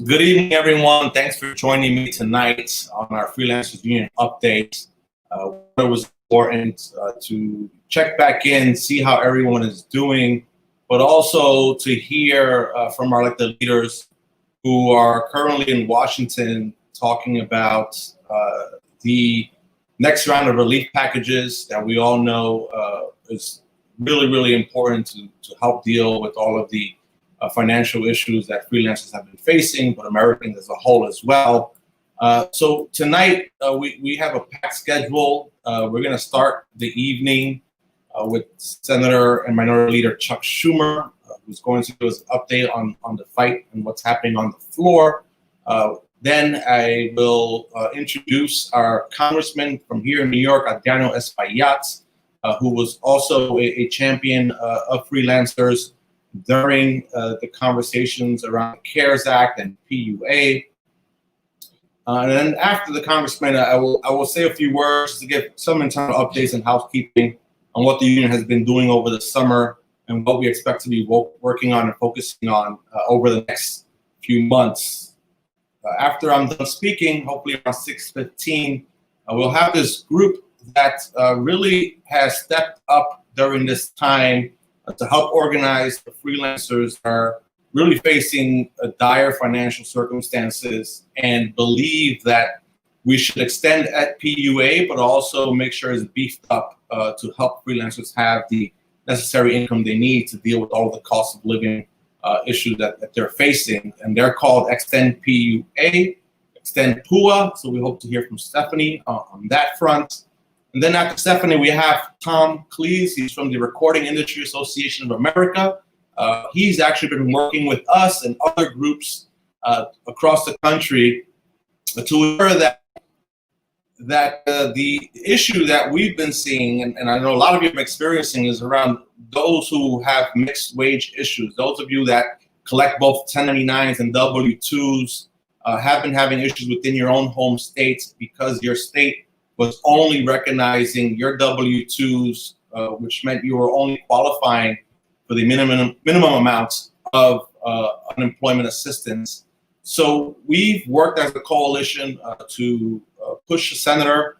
Good evening, everyone. Thanks for joining me tonight on our Freelancers Union update. It was important to check back in, see how everyone is doing, but also to hear from our elected leaders who are currently in Washington talking about the next round of relief packages that we all know is really important to help deal with all of the financial issues that freelancers have been facing, but Americans as a whole as well. So tonight we have a packed schedule. We're going to start the evening with Senator and Minority Leader Chuck Schumer, who's going to give us an update on the fight and what's happening on the floor. Then I will introduce our congressman from here in New York, Adriano Espaillat, who was also a champion of freelancers during the conversations around the CARES Act and PUA. And then after the congressman, I will say a few words to give some internal updates and housekeeping on what the union has been doing over the summer and what we expect to be working on and focusing on over the next few months. After I'm done speaking, hopefully around 6:15, we'll have this group that really has stepped up during this time to help organize the freelancers that are really facing dire financial circumstances and believe that we should extend at PUA, but also make sure it's beefed up to help freelancers have the necessary income they need to deal with all the cost of living issues that they're facing. And they're called Extend PUA, Extend PUA. So we hope to hear from Stephanie on that front. And then after Stephanie, we have Tom Cleese. He's from the Recording Industry Association of America. He's actually been working with us and other groups across the country to ensure that the issue that we've been seeing, and I know a lot of you have been experiencing, is around those who have mixed wage issues. Those of you that collect both 1099s and W-2s have been having issues within your own home states because your state was only recognizing your W-2s, which meant you were only qualifying for the minimum amount of unemployment assistance. So we've worked as a coalition to push the senator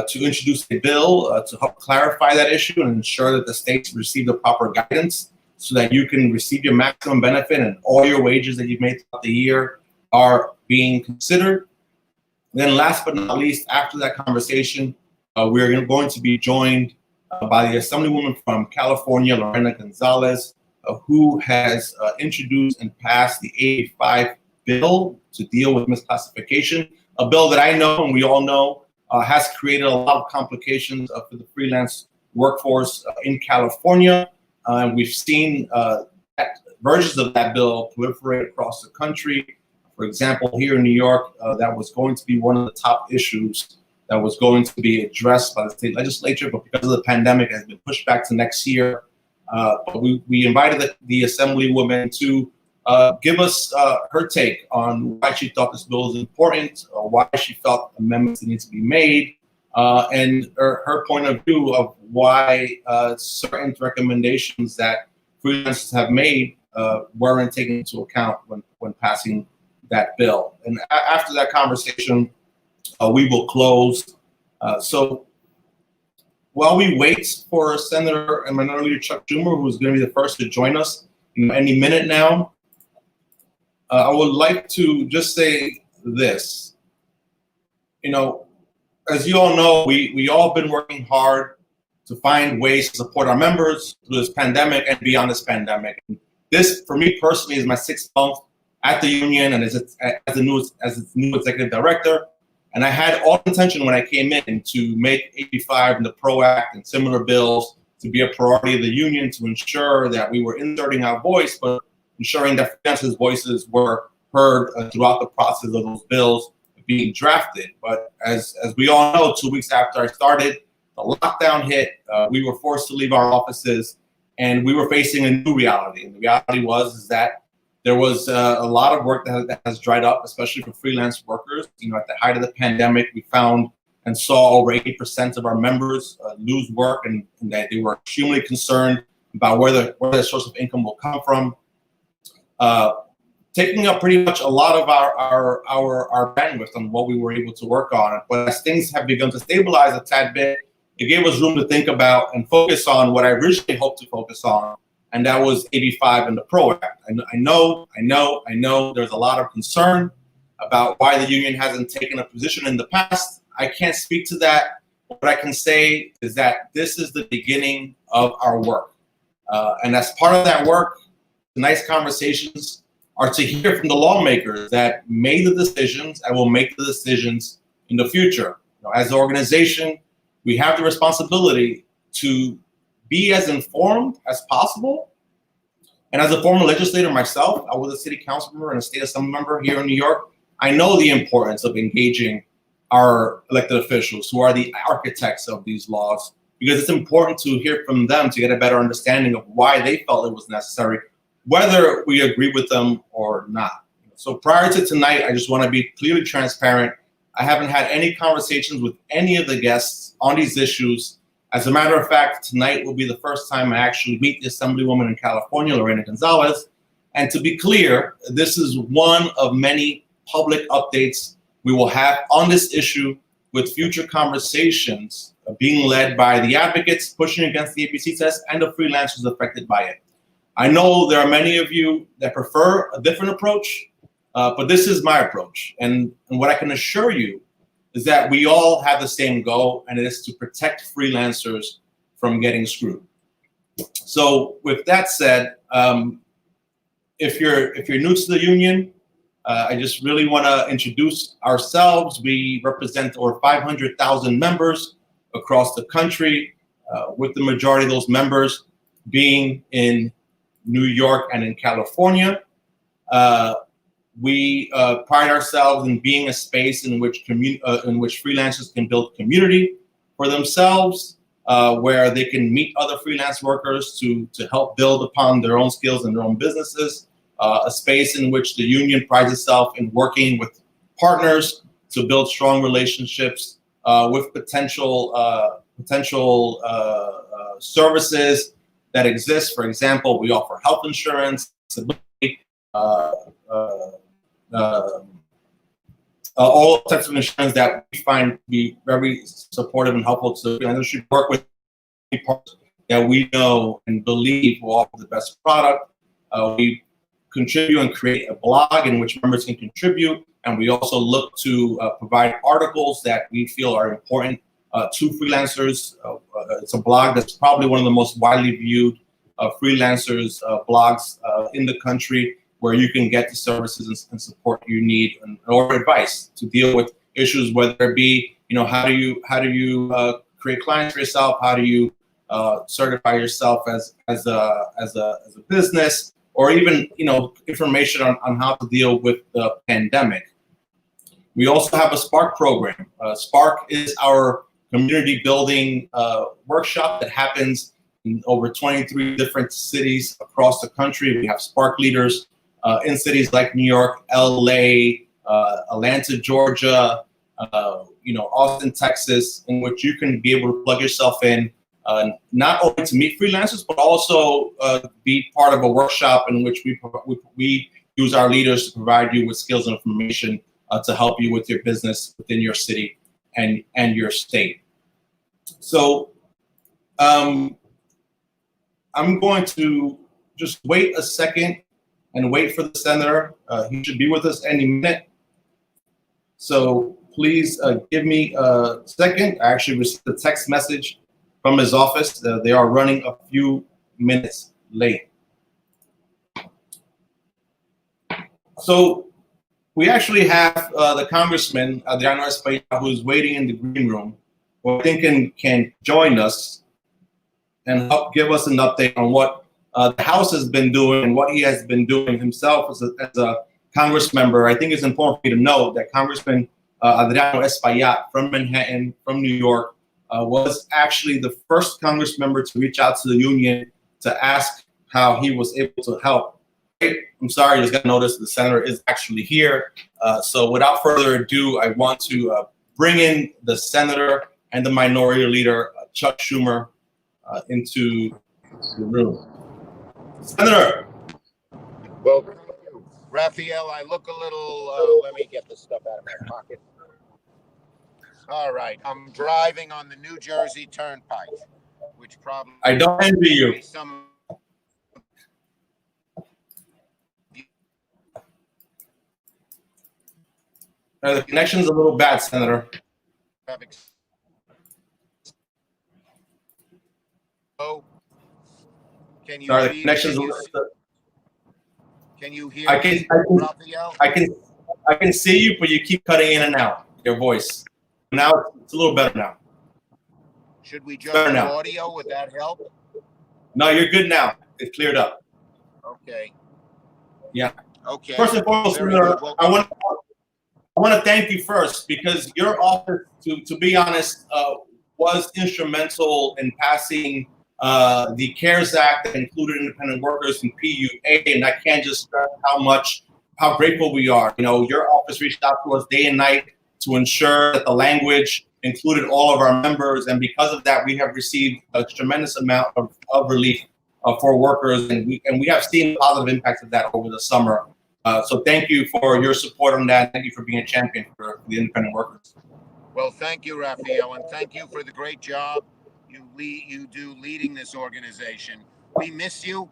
to introduce a bill to help clarify that issue and ensure that the states receive the proper guidance so that you can receive your maximum benefit and all your wages that you've made throughout the year are being considered. Then last but not least, after that conversation, we're going to be joined by the Assemblywoman from California, Lorena Gonzalez, who has introduced and passed the 85 bill to deal with misclassification, a bill that I know and we all know has created a lot of complications for the freelance workforce in California. We've seen versions of that bill proliferate across the country. For example, here in New York, that was going to be one of the top issues that was going to be addressed by the state legislature, but because of the pandemic, it has been pushed back to next year. But we invited the Assemblywoman to give us her take on why she thought this bill was important, or why she felt amendments need to be made, and her point of view of why certain recommendations that freelancers have made weren't taken into account when passing that bill. And after that conversation, we will close. So while we wait for Senator and Minority Leader Chuck Schumer, who's going to be the first to join us any minute now, I would like to just say this. You know, as you all know, we all been working hard to find ways to support our members through this pandemic and beyond this pandemic. And this, for me personally, is my 6th month at the union and as its new executive director. And I had all intention when I came in to make 85 and the PRO Act and similar bills to be a priority of the union to ensure that we were inserting our voice, but ensuring that freelancers' voices were heard throughout the process of those bills being drafted. But as we all know, 2 weeks after I started, the lockdown hit, we were forced to leave our offices, and we were facing a new reality. And the reality was that there was a lot of work that has dried up, especially for freelance workers. You know, at the height of the pandemic, we found and saw over 80% of our members lose work, and that they were extremely concerned about where their source of income will come from. taking up pretty much a lot of our bandwidth on what we were able to work on. But as things have begun to stabilize a tad bit, it gave us room to think about and focus on what I originally hoped to focus on, and that was AB 5 and the PRO Act. I know there's a lot of concern about why the union hasn't taken a position in the past. I can't speak to that. What I can say is that this is the beginning of our work. And as part of that work, tonight's conversations are to hear from the lawmakers that made the decisions and will make the decisions in the future. As an organization, we have the responsibility to be as informed as possible. And as a former legislator myself, I was a city council member and a state assembly member here in New York. I know the importance of engaging our elected officials who are the architects of these laws, because it's important to hear from them to get a better understanding of why they felt it was necessary, whether we agree with them or not. So prior to tonight, I just want to be clearly transparent. I haven't had any conversations with any of the guests on these issues. As a matter of fact, tonight will be the first time I actually meet the Assemblywoman in California, Lorena Gonzalez. And to be clear, this is one of many public updates we will have on this issue, with future conversations being led by the advocates pushing against the ABC test and the freelancers affected by it. I know there are many of you that prefer a different approach, but this is my approach. And what I can assure you is that we all have the same goal, and it is to protect freelancers from getting screwed. So with that said, if you're new to the union, I just really want to introduce ourselves. We represent over 500,000 members across the country, with the majority of those members being in New York and in California. We pride ourselves in being a space in which freelancers can build community for themselves, where they can meet other freelance workers to help build upon their own skills and their own businesses. A space in which the union prides itself in working with partners to build strong relationships with potential services that exist. For example, we offer health insurance, disability, all types of insurance that we find to be very supportive and helpful to the industry. Work with partners that we know and believe will offer the best product. We contribute and create a blog in which members can contribute, and we also look to provide articles that we feel are important to freelancers. It's a blog that's probably one of the most widely viewed freelancers blogs in the country, where you can get the services and support you need, or advice to deal with issues, whether it be, how do you create clients for yourself, how do you certify yourself as a business, or even information on how to deal with the pandemic. We also have a Spark program. Spark is our community building workshop that happens in over 23 different cities across the country. We have Spark leaders in cities like New York, LA, Atlanta, Georgia, Austin, Texas, in which you can be able to plug yourself in, not only to meet freelancers, but also be part of a workshop in which we use our leaders to provide you with skills and information to help you with your business within your city and your state. So I'm going to just wait a second and wait for the senator. He should be with us any minute. So please give me a second. I actually received a text message from his office. They are running a few minutes late. So we actually have the Congressman, Adriano Espaillat, who's waiting in the green room, who I think can join us and help give us an update on what the House has been doing and what he has been doing himself as a Congress member. I think it's important for you to know that Congressman Adriano Espaillat from Manhattan, from New York, was actually the first Congress member to reach out to the union to ask how he was able to help. I'm sorry, you just got to notice the senator is actually here. So without further ado, I want to bring in the senator and the minority leader, Chuck Schumer, into the room. Senator. Welcome. Rafael, I look a little, let me get this stuff out of my pocket. All right, I'm driving on the New Jersey Turnpike, which probably I don't envy you. some The connection's a little bad, Senator. Oh, can you Sorry, the see? connection's Can you hear I me, Rafael? I can see you, but you keep cutting in and out, your voice. Now it's a little better now. Should we just do audio? Would that help? No, you're good now. It cleared up. Okay. Yeah. Okay. First and foremost, Senator, Well, I want to thank you first because your office, to be honest, was instrumental in passing the CARES Act that included independent workers in PUA, and I can't just stress how grateful we are. You know, your office reached out to us day and night to ensure that the language included all of our members, and because of that, we have received a tremendous amount of relief for workers, and we have seen positive impacts of that over the summer. So thank you for your support on that. Thank you for being a champion for the independent workers. Well, thank you, Rafael, and thank you for the great job you do leading this organization. We miss you.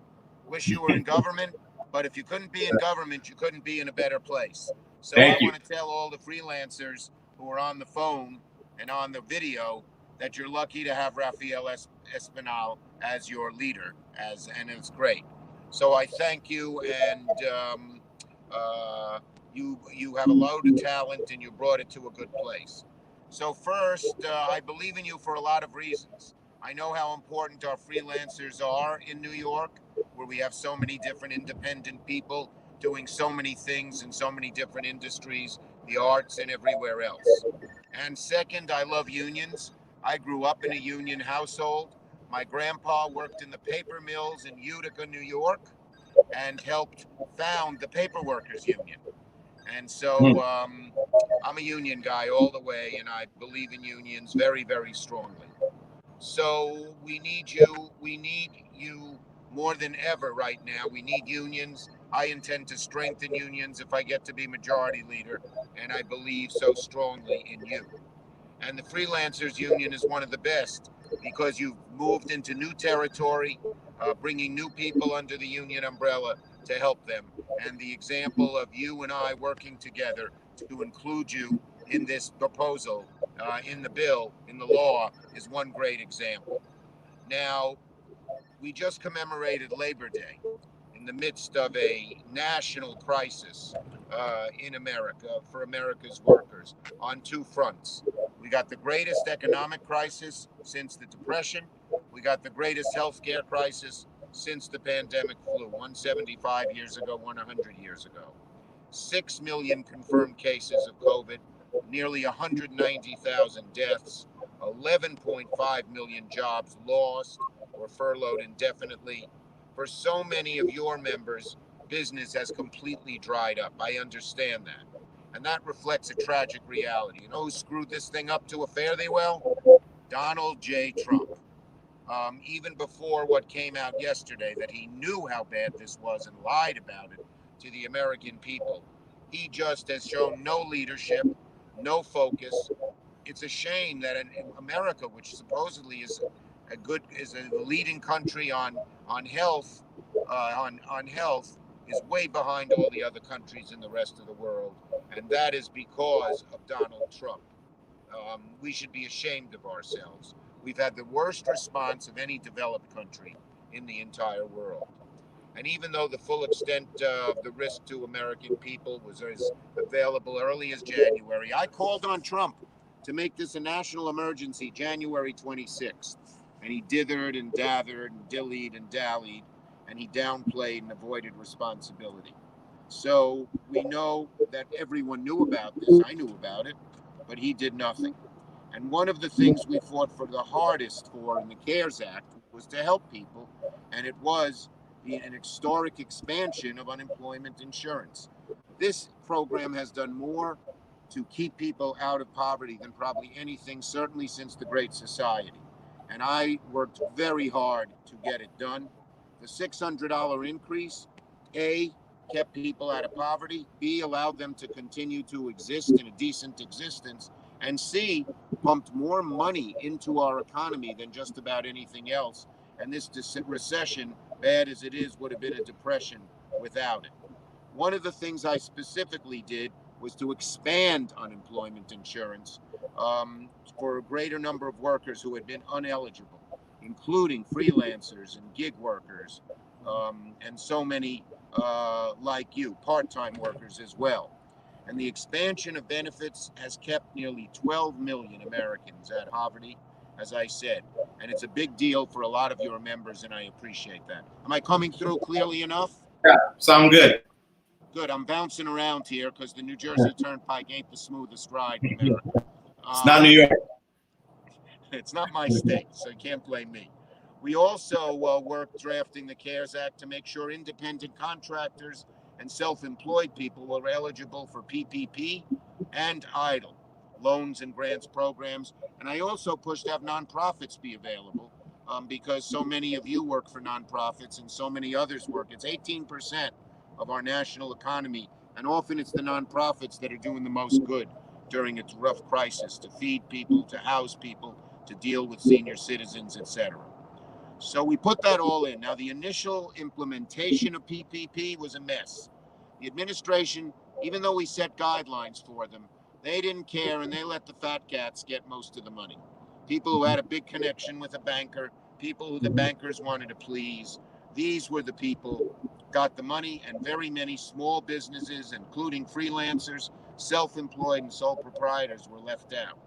Wish you were in government, but if you couldn't be in government, you couldn't be in a better place. So I want to tell all the freelancers who are on the phone and on the video that you're lucky to have Rafael Espinal as your leader, and it's great. So I thank you, and you have a load of talent, and you brought it to a good place. So first, I believe in you for a lot of reasons. I know how important our freelancers are in New York, where we have so many different independent people doing so many things in so many different industries, the arts and everywhere else. And second, I love unions. I grew up in a union household. My grandpa worked in the paper mills in Utica, New York, and helped found the Paper Workers Union. And so I'm a union guy all the way, and I believe in unions very, very strongly. So we need you. We need you more than ever right now. We need unions. I intend to strengthen unions if I get to be majority leader, and I believe so strongly in you. And the Freelancers Union is one of the best because you've moved into new territory, bringing new people under the union umbrella to help them. And the example of you and I working together to include you in this proposal, in the bill, in the law, is one great example. Now, we just commemorated Labor Day in the midst of a national crisis in America for America's workers on two fronts. We got the greatest economic crisis since the Depression. We got the greatest healthcare crisis since the pandemic flu, 175 years ago, 100 years ago. 6 million confirmed cases of COVID, nearly 190,000 deaths, 11.5 million jobs lost or furloughed indefinitely. For so many of your members, business has completely dried up. I understand that. And that reflects a tragic reality. You know who screwed this thing up to a fare thee well? Donald J. Trump. Even before what came out yesterday, that he knew how bad this was and lied about it to the American people. He just has shown no leadership, no focus. It's a shame that in America, which supposedly is a leading country on health, on health, is way behind all the other countries in the rest of the world, and that is because of Donald Trump. We should be ashamed of ourselves. We've had the worst response of any developed country in the entire world. And even though the full extent of the risk to American people was available early as January, I called on Trump to make this a national emergency January 26th. And he dithered and dathered and dillied and dallied, and he downplayed and avoided responsibility. So we know that everyone knew about this. I knew about it, but he did nothing. And one of the things we fought for the hardest for in the CARES Act was to help people, and it was an historic expansion of unemployment insurance. This program has done more to keep people out of poverty than probably anything, certainly since the Great Society. And I worked very hard to get it done. The $600 increase, A, kept people out of poverty, B, allowed them to continue to exist in a decent existence, and C, pumped more money into our economy than just about anything else. And this recession, bad as it is, would have been a depression without it. One of the things I specifically did was to expand unemployment insurance for a greater number of workers who had been uneligible, including freelancers and gig workers, and so many like you, part-time workers as well. And the expansion of benefits has kept nearly 12 million Americans out of poverty, as I said. And it's a big deal for a lot of your members, and I appreciate that. Am I coming through clearly enough? Yeah, sound good. Good. I'm bouncing around here because the New Jersey Turnpike ain't the smoothest ride in America. It's not New York. It's not my state, so you can't blame me. We also worked drafting the CARES Act to make sure independent contractors and self-employed people were eligible for PPP and EIDL, loans and grants programs. And I also pushed to have nonprofits be available because so many of you work for nonprofits and so many others work. It's 18% of our national economy, and often it's the nonprofits that are doing the most good during its rough crisis, to feed people, to house people, to deal with senior citizens, etc. So we put that all in. Now, the initial implementation of PPP was a mess. The administration, even though we set guidelines for them, they didn't care, and they let the fat cats get most of the money. People who had a big connection with a banker, people who the bankers wanted to please, these were the people got the money, and very many small businesses, including freelancers, self-employed, and sole proprietors, were left out.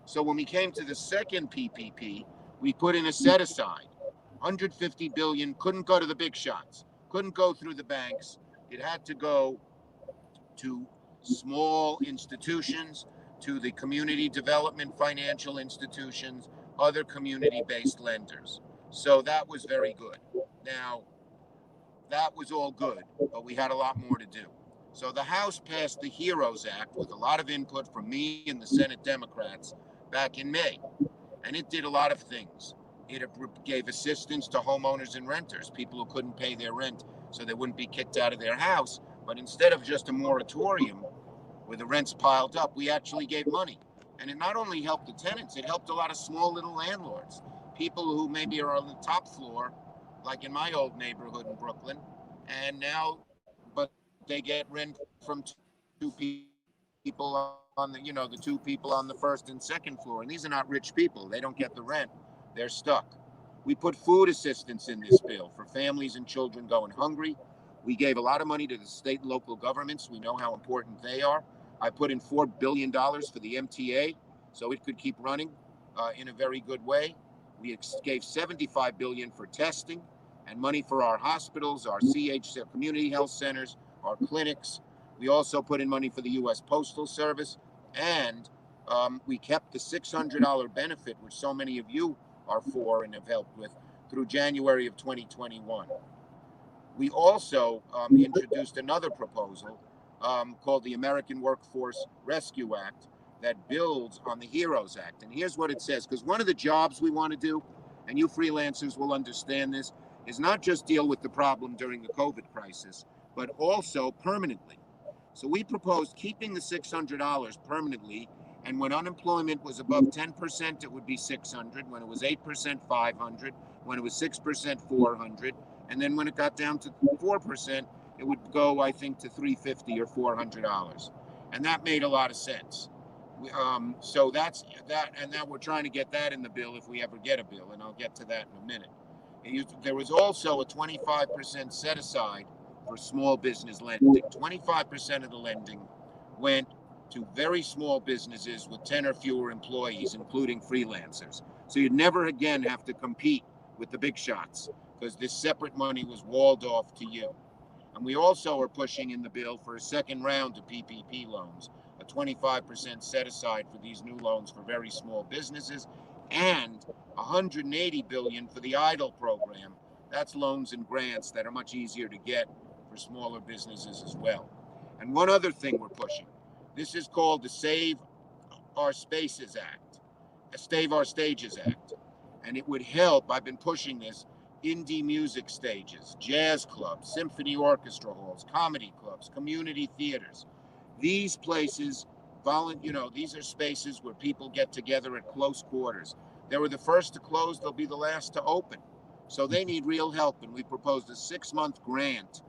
So when we came to the second PPP, we put in a set aside. 150 billion couldn't go to the big shots, couldn't go through the banks. It had to go to small institutions, to the community development financial institutions, other community-based lenders. So that was very good. Now, that was all good, but we had a lot more to do. So the House passed the HEROES Act with a lot of input from me and the Senate Democrats back in May. And it did a lot of things. It gave assistance to homeowners and renters, people who couldn't pay their rent so they wouldn't be kicked out of their house. But instead of just a moratorium where the rents piled up, we actually gave money. And it not only helped the tenants, it helped a lot of small little landlords, people who maybe are on the top floor, like in my old neighborhood in Brooklyn, and now, but they get rent from two people on the, the two people on the first and second floor. And these are not rich people. They don't get the rent. They're stuck. We put food assistance in this bill for families and children going hungry. We gave a lot of money to the state and local governments. We know how important they are. I put in $4 billion for the MTA so it could keep running in a very good way. We gave $75 billion for testing and money for our hospitals, our community health centers, our clinics. We also put in money for the U.S. Postal Service, and we kept the $600 benefit, which so many of you are for and have helped with, through January of 2021. We also introduced another proposal called the American Workforce Rescue Act that builds on the HEROES Act. And here's what it says, because one of the jobs we want to do, and you freelancers will understand this, is not just deal with the problem during the COVID crisis, but also permanently. So we proposed keeping the $600 permanently, and when unemployment was above 10%, it would be $600. When it was 8%, $500. When it was 6%, $400. And then when it got down to 4%, it would go, I think, to $350 or $400. And that made a lot of sense. So that's that, and now we're trying to get that in the bill if we ever get a bill, and I'll get to that in a minute. There was also a 25% set aside for small business lending. 25% of the lending went to very small businesses with 10 or fewer employees, including freelancers. So you'd never again have to compete with the big shots because this separate money was walled off to you. And we also are pushing in the bill for a second round of PPP loans, a 25% set aside for these new loans for very small businesses, and $180 billion for the EIDL program. That's loans and grants that are much easier to get for smaller businesses as well. And one other thing we're pushing, this is called the Save Our Spaces Act, a Save Our Stages Act. And it would help, I've been pushing this, indie music stages, jazz clubs, symphony orchestra halls, comedy clubs, community theaters. These places, these are spaces where people get together at close quarters. They were the first to close, they'll be the last to open. So they need real help, and we proposed a 6-month grant.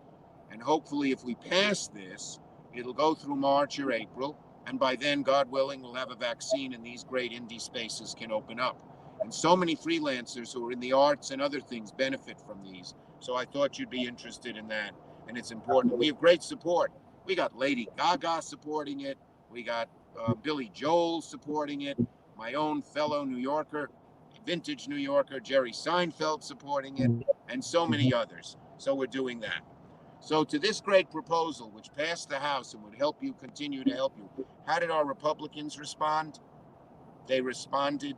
And hopefully, if we pass this, it'll go through March or April. And by then, God willing, we'll have a vaccine and these great indie spaces can open up. And so many freelancers who are in the arts and other things benefit from these. So I thought you'd be interested in that. And it's important. We have great support. We got Lady Gaga supporting it. We got Billy Joel supporting it. My own fellow New Yorker, vintage New Yorker, Jerry Seinfeld supporting it, and so many others. So we're doing that. So to this great proposal, which passed the House and would help you, continue to help you, how did our Republicans respond? They responded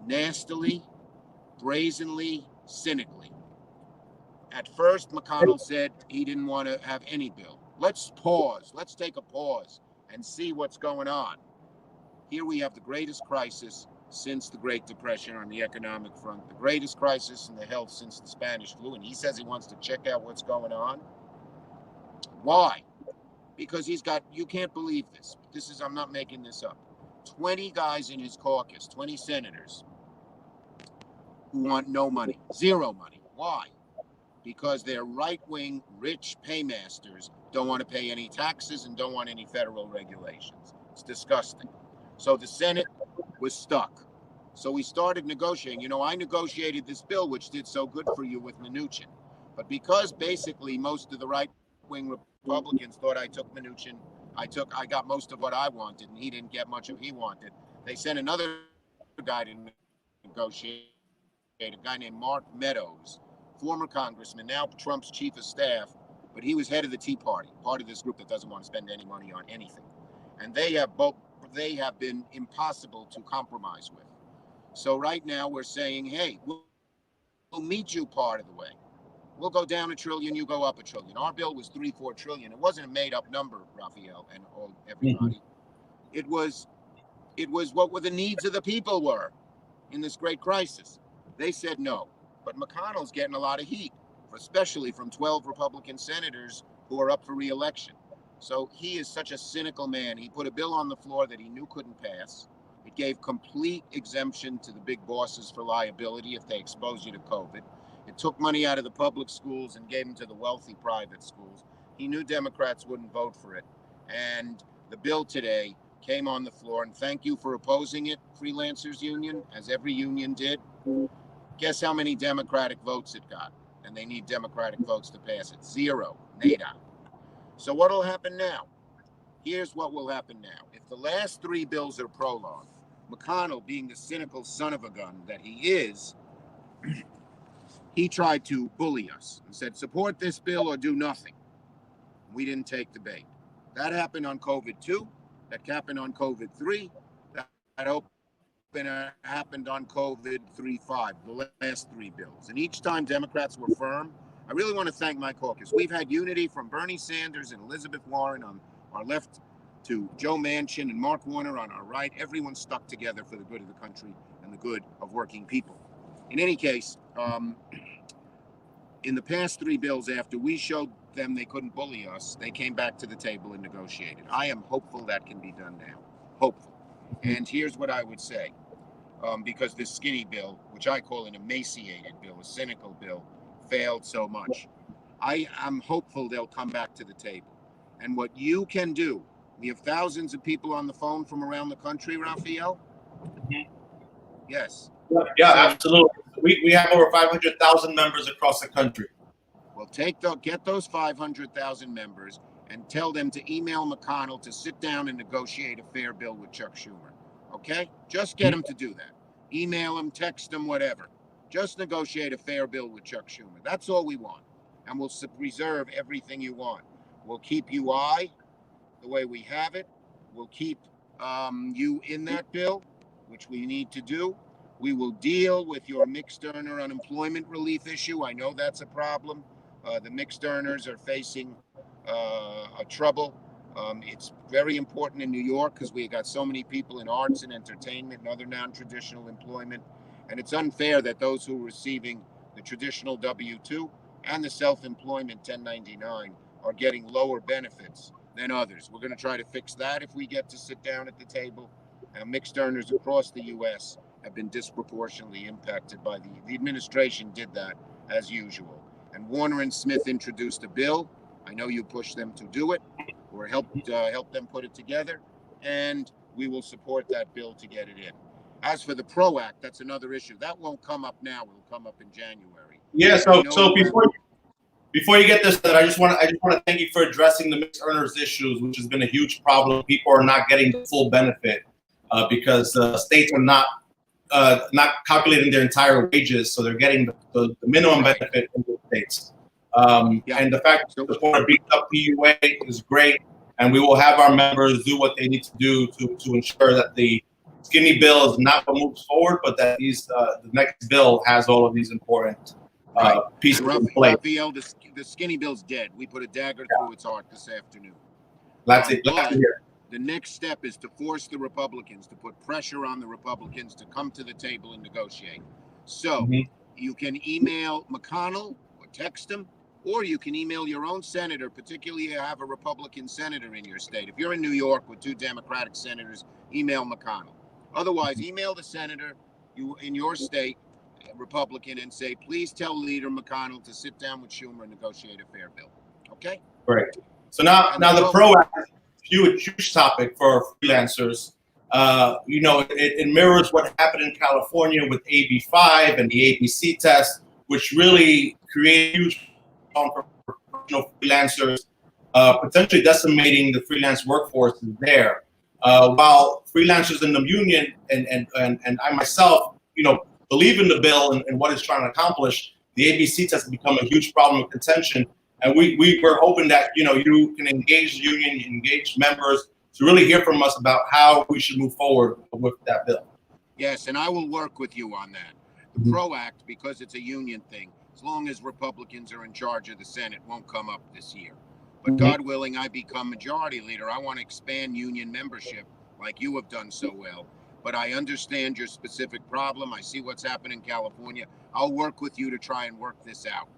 nastily, brazenly, cynically. At first, McConnell said he didn't want to have any bill. Let's pause. Let's take a pause and see what's going on. Here we have the greatest crisis since the Great Depression on the economic front, the greatest crisis in the health since the Spanish flu, and he says he wants to check out what's going on. Why? Because he's got, you can't believe this. I'm not making this up. 20 guys in his caucus, 20 senators who want no money, zero money. Why? Because they're right-wing, rich paymasters don't want to pay any taxes and don't want any federal regulations. It's disgusting. So the Senate was stuck. So we started negotiating. I negotiated this bill, which did so good for you with Mnuchin. But because basically most of the right-wing Republicans thought I took Mnuchin, I got most of what I wanted, and he didn't get much of what he wanted. They sent another guy to negotiate, a guy named Mark Meadows, former congressman, now Trump's chief of staff, but he was head of the Tea Party, part of this group that doesn't want to spend any money on anything. And they have been impossible to compromise with. So right now we're saying, hey, we'll meet you part of the way. We'll go down $1 trillion, you go up $1 trillion. Our bill was $3-4 trillion. It wasn't a made-up number, Rafael and everybody. It was what the needs of the people were in this great crisis. They said no. But McConnell's getting a lot of heat, especially from 12 Republican senators who are up for re-election. So he is such a cynical man. He put a bill on the floor that he knew couldn't pass. It gave complete exemption to the big bosses for liability if they expose you to COVID. It took money out of the public schools and gave them to the wealthy private schools. He knew Democrats wouldn't vote for it. And the bill today came on the floor, and thank you for opposing it, Freelancers Union, as every union did. Guess how many Democratic votes it got? And they need Democratic votes to pass it. 0. Nada. So what will happen now? Here's what will happen now. If the last 3 bills are prologue, McConnell, being the cynical son of a gun that he is, he tried to bully us and said, support this bill or do nothing. We didn't take the bait. That happened on COVID 2. That happened on COVID 3. That happened on COVID 3.5, the last 3 bills. And each time Democrats were firm. I really want to thank my caucus. We've had unity from Bernie Sanders and Elizabeth Warren on our left to Joe Manchin and Mark Warner on our right. Everyone stuck together for the good of the country and the good of working people. In any case, in the past 3 bills, after we showed them they couldn't bully us, they came back to the table and negotiated. I am hopeful that can be done now. Hopeful. And here's what I would say, because this skinny bill, which I call an emaciated bill, a cynical bill, failed so much. I am hopeful they'll come back to the table. And what you can do, we have thousands of people on the phone from around the country, Rafael? Yes. Yeah, absolutely. We have over 500,000 members across the country. Well, get those 500,000 members and tell them to email McConnell to sit down and negotiate a fair bill with Chuck Schumer. Okay? Just get him to do that. Email him, text him, whatever. Just negotiate a fair bill with Chuck Schumer. That's all we want. And we'll reserve everything you want. We'll keep UI the way we have it. We'll keep you in that bill, which we need to do. We will deal with your mixed earner unemployment relief issue. I know that's a problem. The mixed earners are facing a trouble. It's very important in New York because we got so many people in arts and entertainment and other non-traditional employment. And it's unfair that those who are receiving the traditional W-2 and the self-employment 1099 are getting lower benefits than others. We're going to try to fix that if we get to sit down at the table. Mixed earners across the U.S. have been disproportionately impacted by the administration did that as usual. And Warner and Smith introduced a bill. I know you pushed them to do it or help them put it together, and we will support that bill to get it in. As for the PRO Act, that's another issue. That won't come up now. It will come up in January. Yeah. So before you get this, I just want to thank you for addressing the mixed earners issues, which has been a huge problem. People are not getting the full benefit because states are not calculating their entire wages, so they're getting the minimum benefit in the states. And the fact that the support beat up PUA is great, and we will have our members do what they need to do to ensure that the skinny bill is not what moves forward, but that the next bill has all of these important pieces in place. Rafael, the skinny bill's dead. We put a dagger through its heart this afternoon. Glad to hear. The next step is to force the Republicans, to put pressure on the Republicans to come to the table and negotiate. So you can email McConnell or text him, or you can email your own senator, particularly if you have a Republican senator in your state. If you're in New York with 2 Democratic senators, email McConnell. Otherwise, email the senator in your state, Republican, and say, please tell Leader McConnell to sit down with Schumer and negotiate a fair bill. Okay? Great. So now the PRO Act is a huge topic for freelancers. It mirrors what happened in California with AB5 and the ABC test, which really created huge problem for professional freelancers, potentially decimating the freelance workforce there. While freelancers in the union and I myself, believe in the bill and what it's trying to accomplish, the ABC test has become a huge problem of contention. And we were hoping that, you can engage the union, engage members to really hear from us about how we should move forward with that bill. Yes, and I will work with you on that. The PRO Act, because it's a union thing, as long as Republicans are in charge of the Senate, won't come up this year. But God willing, I become majority leader. I want to expand union membership like you have done so well. But I understand your specific problem. I see what's happening in California. I'll work with you to try and work this out.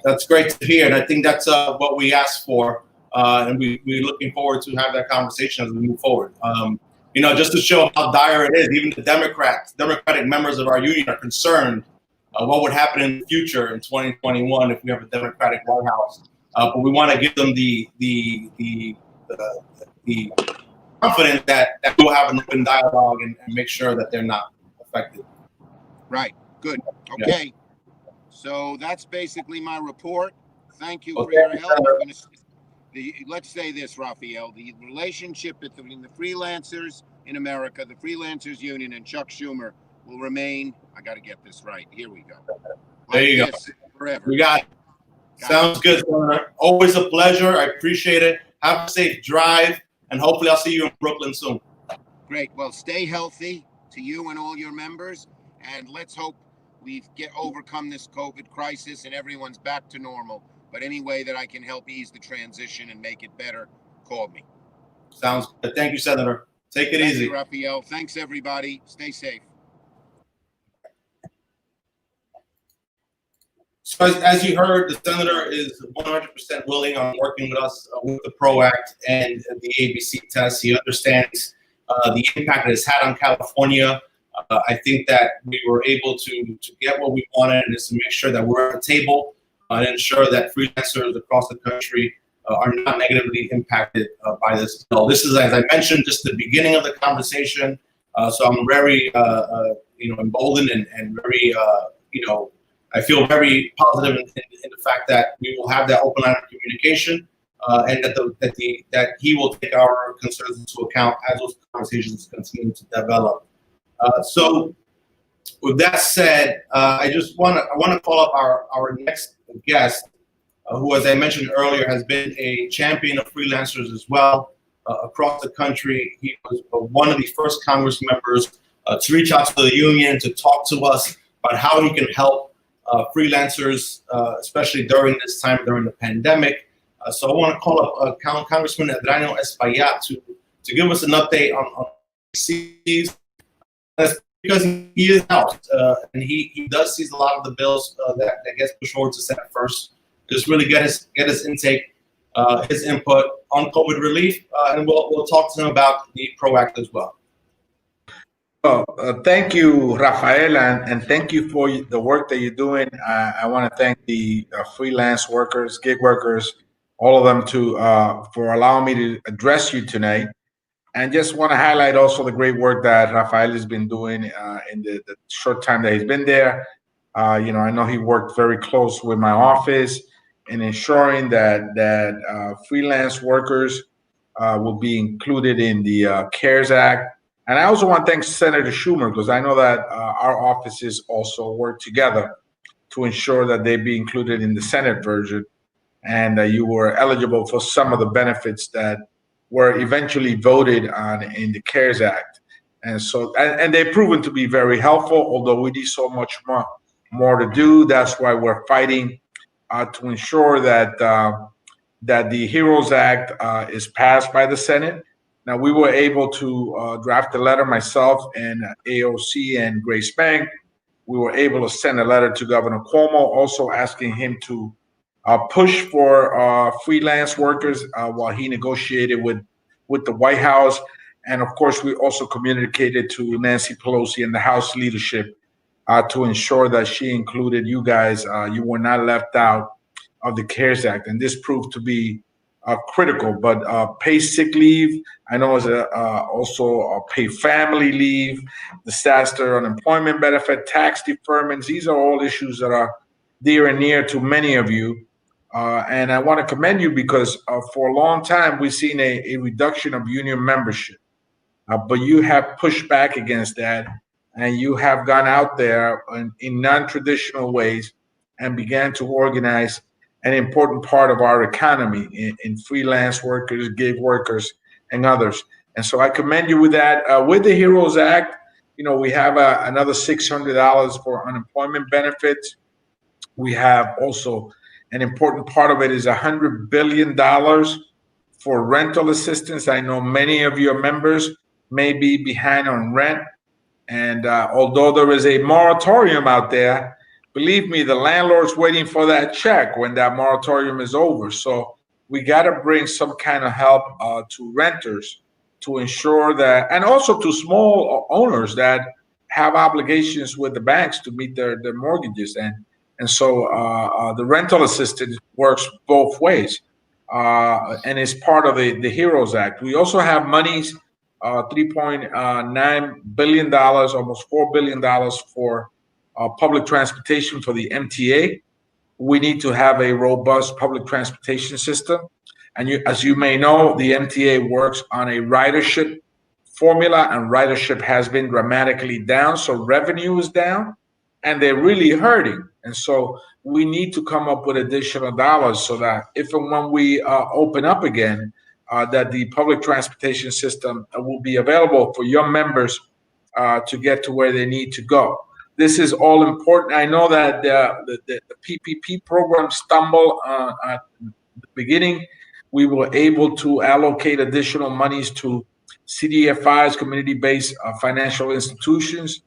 That's great to hear. And I think that's what we asked for. And we're looking forward to have that conversation as we move forward. Just to show how dire it is, even the Democratic members of our union are concerned what would happen in the future in 2021 if we have a Democratic White House. But we want to give them the confidence that we'll have an open dialogue and make sure that they're not affected. Right. Good. Okay. Yeah. So that's basically my report. Thank you for your help. Let's say this, Rafael, the relationship between the freelancers in America, the Freelancers Union, and Chuck Schumer will remain, I got to get this right. Here we go. There you go. Forever. We got it. Sounds good, Senator. Always a pleasure. I appreciate it. Have a safe drive, and hopefully I'll see you in Brooklyn soon. Great. Well, stay healthy to you and all your members, and let's hope we overcome this COVID crisis and everyone's back to normal. But any way that I can help ease the transition and make it better, call me. Sounds good. Thank you, Senator. Take it easy. Thank you, Rafael. Thanks, everybody. Stay safe. So as you heard, the senator is 100% willing on working with us with the PRO Act and the ABC test. He understands the impact it has had on California. I think that we were able to get what we wanted, and is to make sure that we're at the table and ensure that freelancers across the country are not negatively impacted by this bill. This is, as I mentioned, just the beginning of the conversation. So I'm very, emboldened and very, I feel very positive in the fact that we will have that open line of communication, and that he will take our concerns into account as those conversations continue to develop. So, with that said, I want to call up our next guest, who, as I mentioned earlier, has been a champion of freelancers as well across the country. He was one of the first Congress members to reach out to the union to talk to us about how he can help freelancers, especially during this time, during the pandemic. So I want to call up Congressman Adriano Espaillat to give us an update on CCs. because he is out, and he does seize a lot of the bills that gets pushed forward to Senate first. Just really get his intake, his input on COVID relief, and we'll talk to him about the PRO-Act as well. Well, thank you, Rafael, and thank you for the work that you're doing. I want to thank the freelance workers, gig workers, all of them for allowing me to address you tonight. And just want to highlight also the great work that Rafael has been doing in the short time that he's been there. I know he worked very close with my office in ensuring that freelance workers will be included in the CARES Act. And I also want to thank Senator Schumer, because I know that our offices also work together to ensure that they be included in the Senate version, and you were eligible for some of the benefits that were eventually voted on in the CARES Act. And so, and they've proven to be very helpful, although we need so much more to do. That's why we're fighting to ensure that the HEROES Act is passed by the Senate. Now, we were able to draft a letter, myself and AOC and Grace Bank. We were able to send a letter to Governor Cuomo, also asking him to push for freelance workers while he negotiated with the White House. And of course, we also communicated to Nancy Pelosi and the House leadership to ensure that she included you guys. You were not left out of the CARES Act. And this proved to be critical. But paid sick leave, I know, is also paid family leave, disaster unemployment benefit, tax deferments. These are all issues that are dear and near to many of you. And I want to commend you because for a long time, we've seen a reduction of union membership. But you have pushed back against that, and you have gone out there in non-traditional ways and began to organize an important part of our economy in freelance workers, gig workers, and others. And so I commend you with that. With the HEROES Act, we have another $600 for unemployment benefits. We have also an important part of it is $100 billion for rental assistance. I know many of your members may be behind on rent. And although there is a moratorium out there, believe me, the landlord's waiting for that check when that moratorium is over. So we got to bring some kind of help to renters to ensure that, and also to small owners that have obligations with the banks to meet their mortgages. And so the rental assistance works both ways, and is part of the HEROES Act. We also have monies, $3.9 billion, almost $4 billion for public transportation for the MTA. We need to have a robust public transportation system. And as you may know, the MTA works on a ridership formula, and ridership has been dramatically down. So revenue is down, and they're really hurting. And so we need to come up with additional dollars so that if and when we open up again, that the public transportation system will be available for your members to get to where they need to go. This is all important. I know that the PPP program stumbled at the beginning. We were able to allocate additional monies to CDFIs, community-based financial institutions,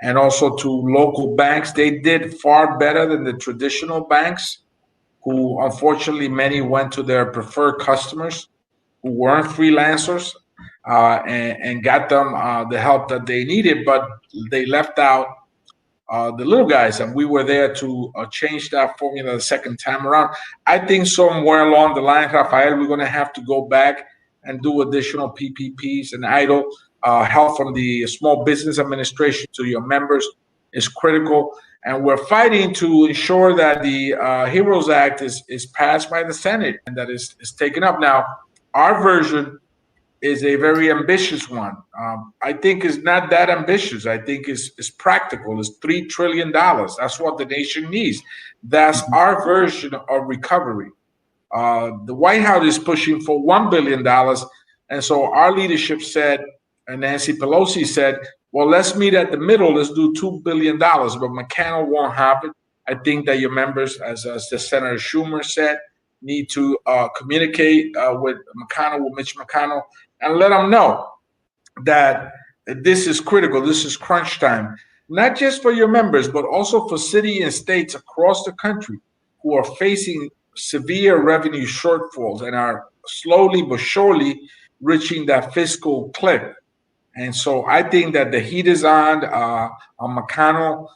and also to local banks. They did far better than the traditional banks, who unfortunately many went to their preferred customers who weren't freelancers and got them the help that they needed, but they left out the little guys, and we were there to change that formula the second time around. I think somewhere along the line, Rafael, we're going to have to go back and do additional PPPs and idle. Help from the Small Business Administration to your members is critical, and we're fighting to ensure that the HEROES Act is passed by the Senate and that is taken up. Now, our version is a very ambitious one. I think it's not that ambitious. I think it's practical. It's $3 trillion. That's what the nation needs. That's our version of recovery. The White House is pushing for $1 billion. And so our leadership said, and Nancy Pelosi said, well, let's meet at the middle. Let's do $2 billion. But McConnell won't have it. I think that your members, as the Senator Schumer said, need to communicate with Mitch McConnell, and let them know that this is critical. This is crunch time, not just for your members, but also for city and states across the country who are facing severe revenue shortfalls and are slowly but surely reaching that fiscal cliff. And so I think that the heat is on McConnell.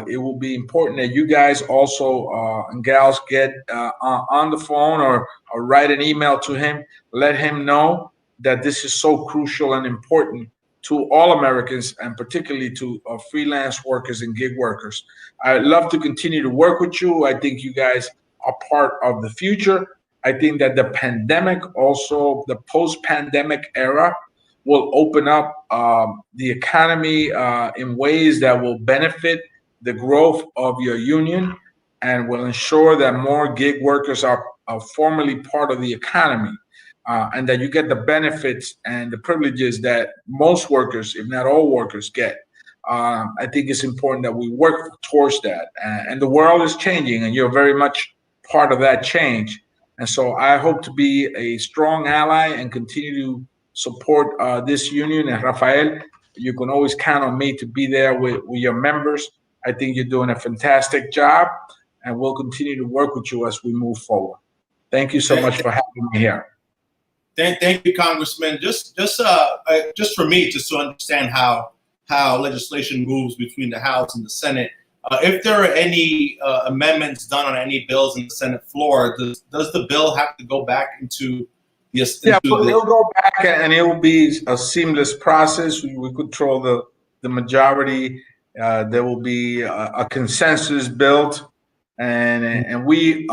It will be important that you guys also and gals get on the phone or write an email to him. Let him know that this is so crucial and important to all Americans, and particularly to freelance workers and gig workers. I'd love to continue to work with you. I think you guys are part of the future. I think that the pandemic, also the post-pandemic era, will open up the economy in ways that will benefit the growth of your union and will ensure that more gig workers are formally part of the economy, and that you get the benefits and the privileges that most workers, if not all workers, get. I think it's important that we work towards that. And the world is changing, and you're very much part of that change. And so I hope to be a strong ally and continue to support this union. And Rafael, you can always count on me to be there with your members. I think you're doing a fantastic job, and we'll continue to work with you as we move forward. Thank you so much for having me here. Thank you, Congressman. Just for me, just to understand how legislation moves between the House and the Senate. If there are any amendments done on any bills in the Senate floor, does the bill have to go back into the? It'll go back, and it will be a seamless process. We control the majority. There will be a consensus built, and we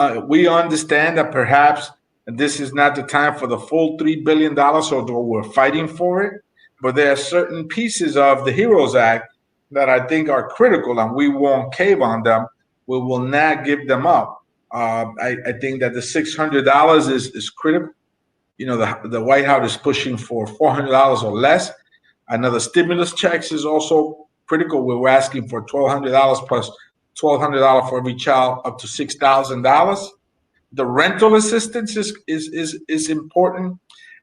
understand that perhaps this is not the time for the full $3 billion, although we're fighting for it. But there are certain pieces of the HEROES Act that I think are critical, and we won't cave on them. We will not give them up. I think that the $600 is critical. You know, the White House is pushing for $400 or less. Another stimulus checks is also critical. We're asking for $1,200 plus $1,200 for every child, up to $6,000. The rental assistance is important.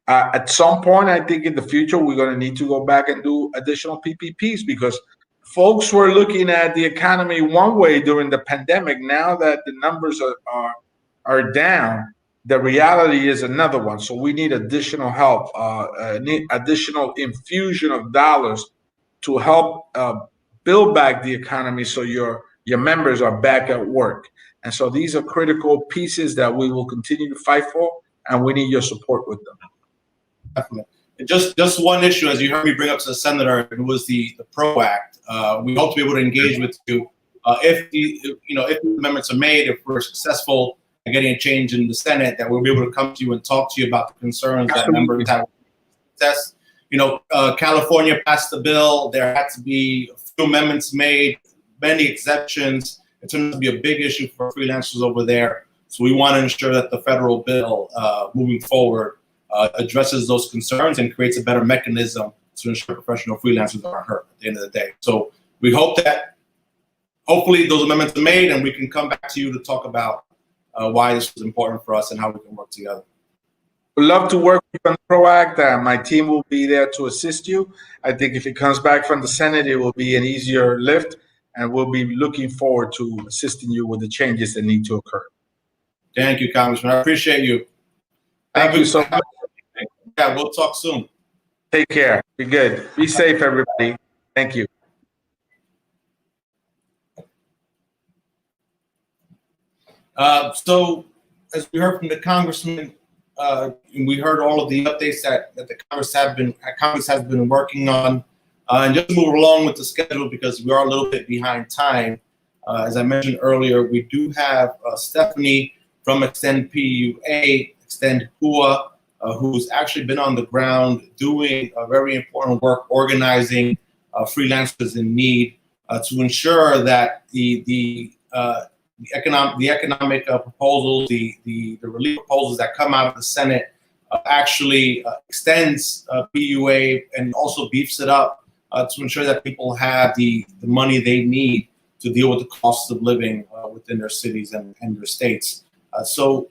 At some point, I think in the future, we're going to need to go back and do additional PPPs, because folks were looking at the economy one way during the pandemic. Now that the numbers are down, the reality is another one. So we need additional help, need additional infusion of dollars to help build back the economy, so your members are back at work. And so these are critical pieces that we will continue to fight for, and we need your support with them. Definitely. Just one issue, as you heard me bring up to the senator, it was the PRO Act. We hope to be able to engage with you if the amendments are made, if we're successful in getting a change in the Senate, that we'll be able to come to you and talk to you about the concerns that members have. California passed the bill. There had to be a few amendments made, many exemptions. It turned out to be a big issue for freelancers over there. So we want to ensure that the federal bill moving forward addresses those concerns and creates a better mechanism to ensure professional freelancers aren't hurt at the end of the day. So we hope that hopefully those amendments are made, and we can come back to you to talk about why this is important for us and how we can work together. We'd love to work with you on the PRO Act. My team will be there to assist you. I think if it comes back from the Senate, it will be an easier lift, and we'll be looking forward to assisting you with the changes that need to occur. Thank you, Congressman. I appreciate you. Thank you so much. Yeah, we'll talk soon. Take care. Be good. Be safe, everybody. Thank you. So, as we heard from the Congressman, we heard all of the updates that the Congress has been working on. And just move along with the schedule, because we are a little bit behind time. As I mentioned earlier, we do have Stephanie from Extend PUA, Extend PUA, who's actually been on the ground doing very important work, organizing freelancers in need to ensure that the economic proposals, the relief proposals that come out of the Senate actually extends PUA and also beefs it up to ensure that people have the money they need to deal with the costs of living within their cities and their states. So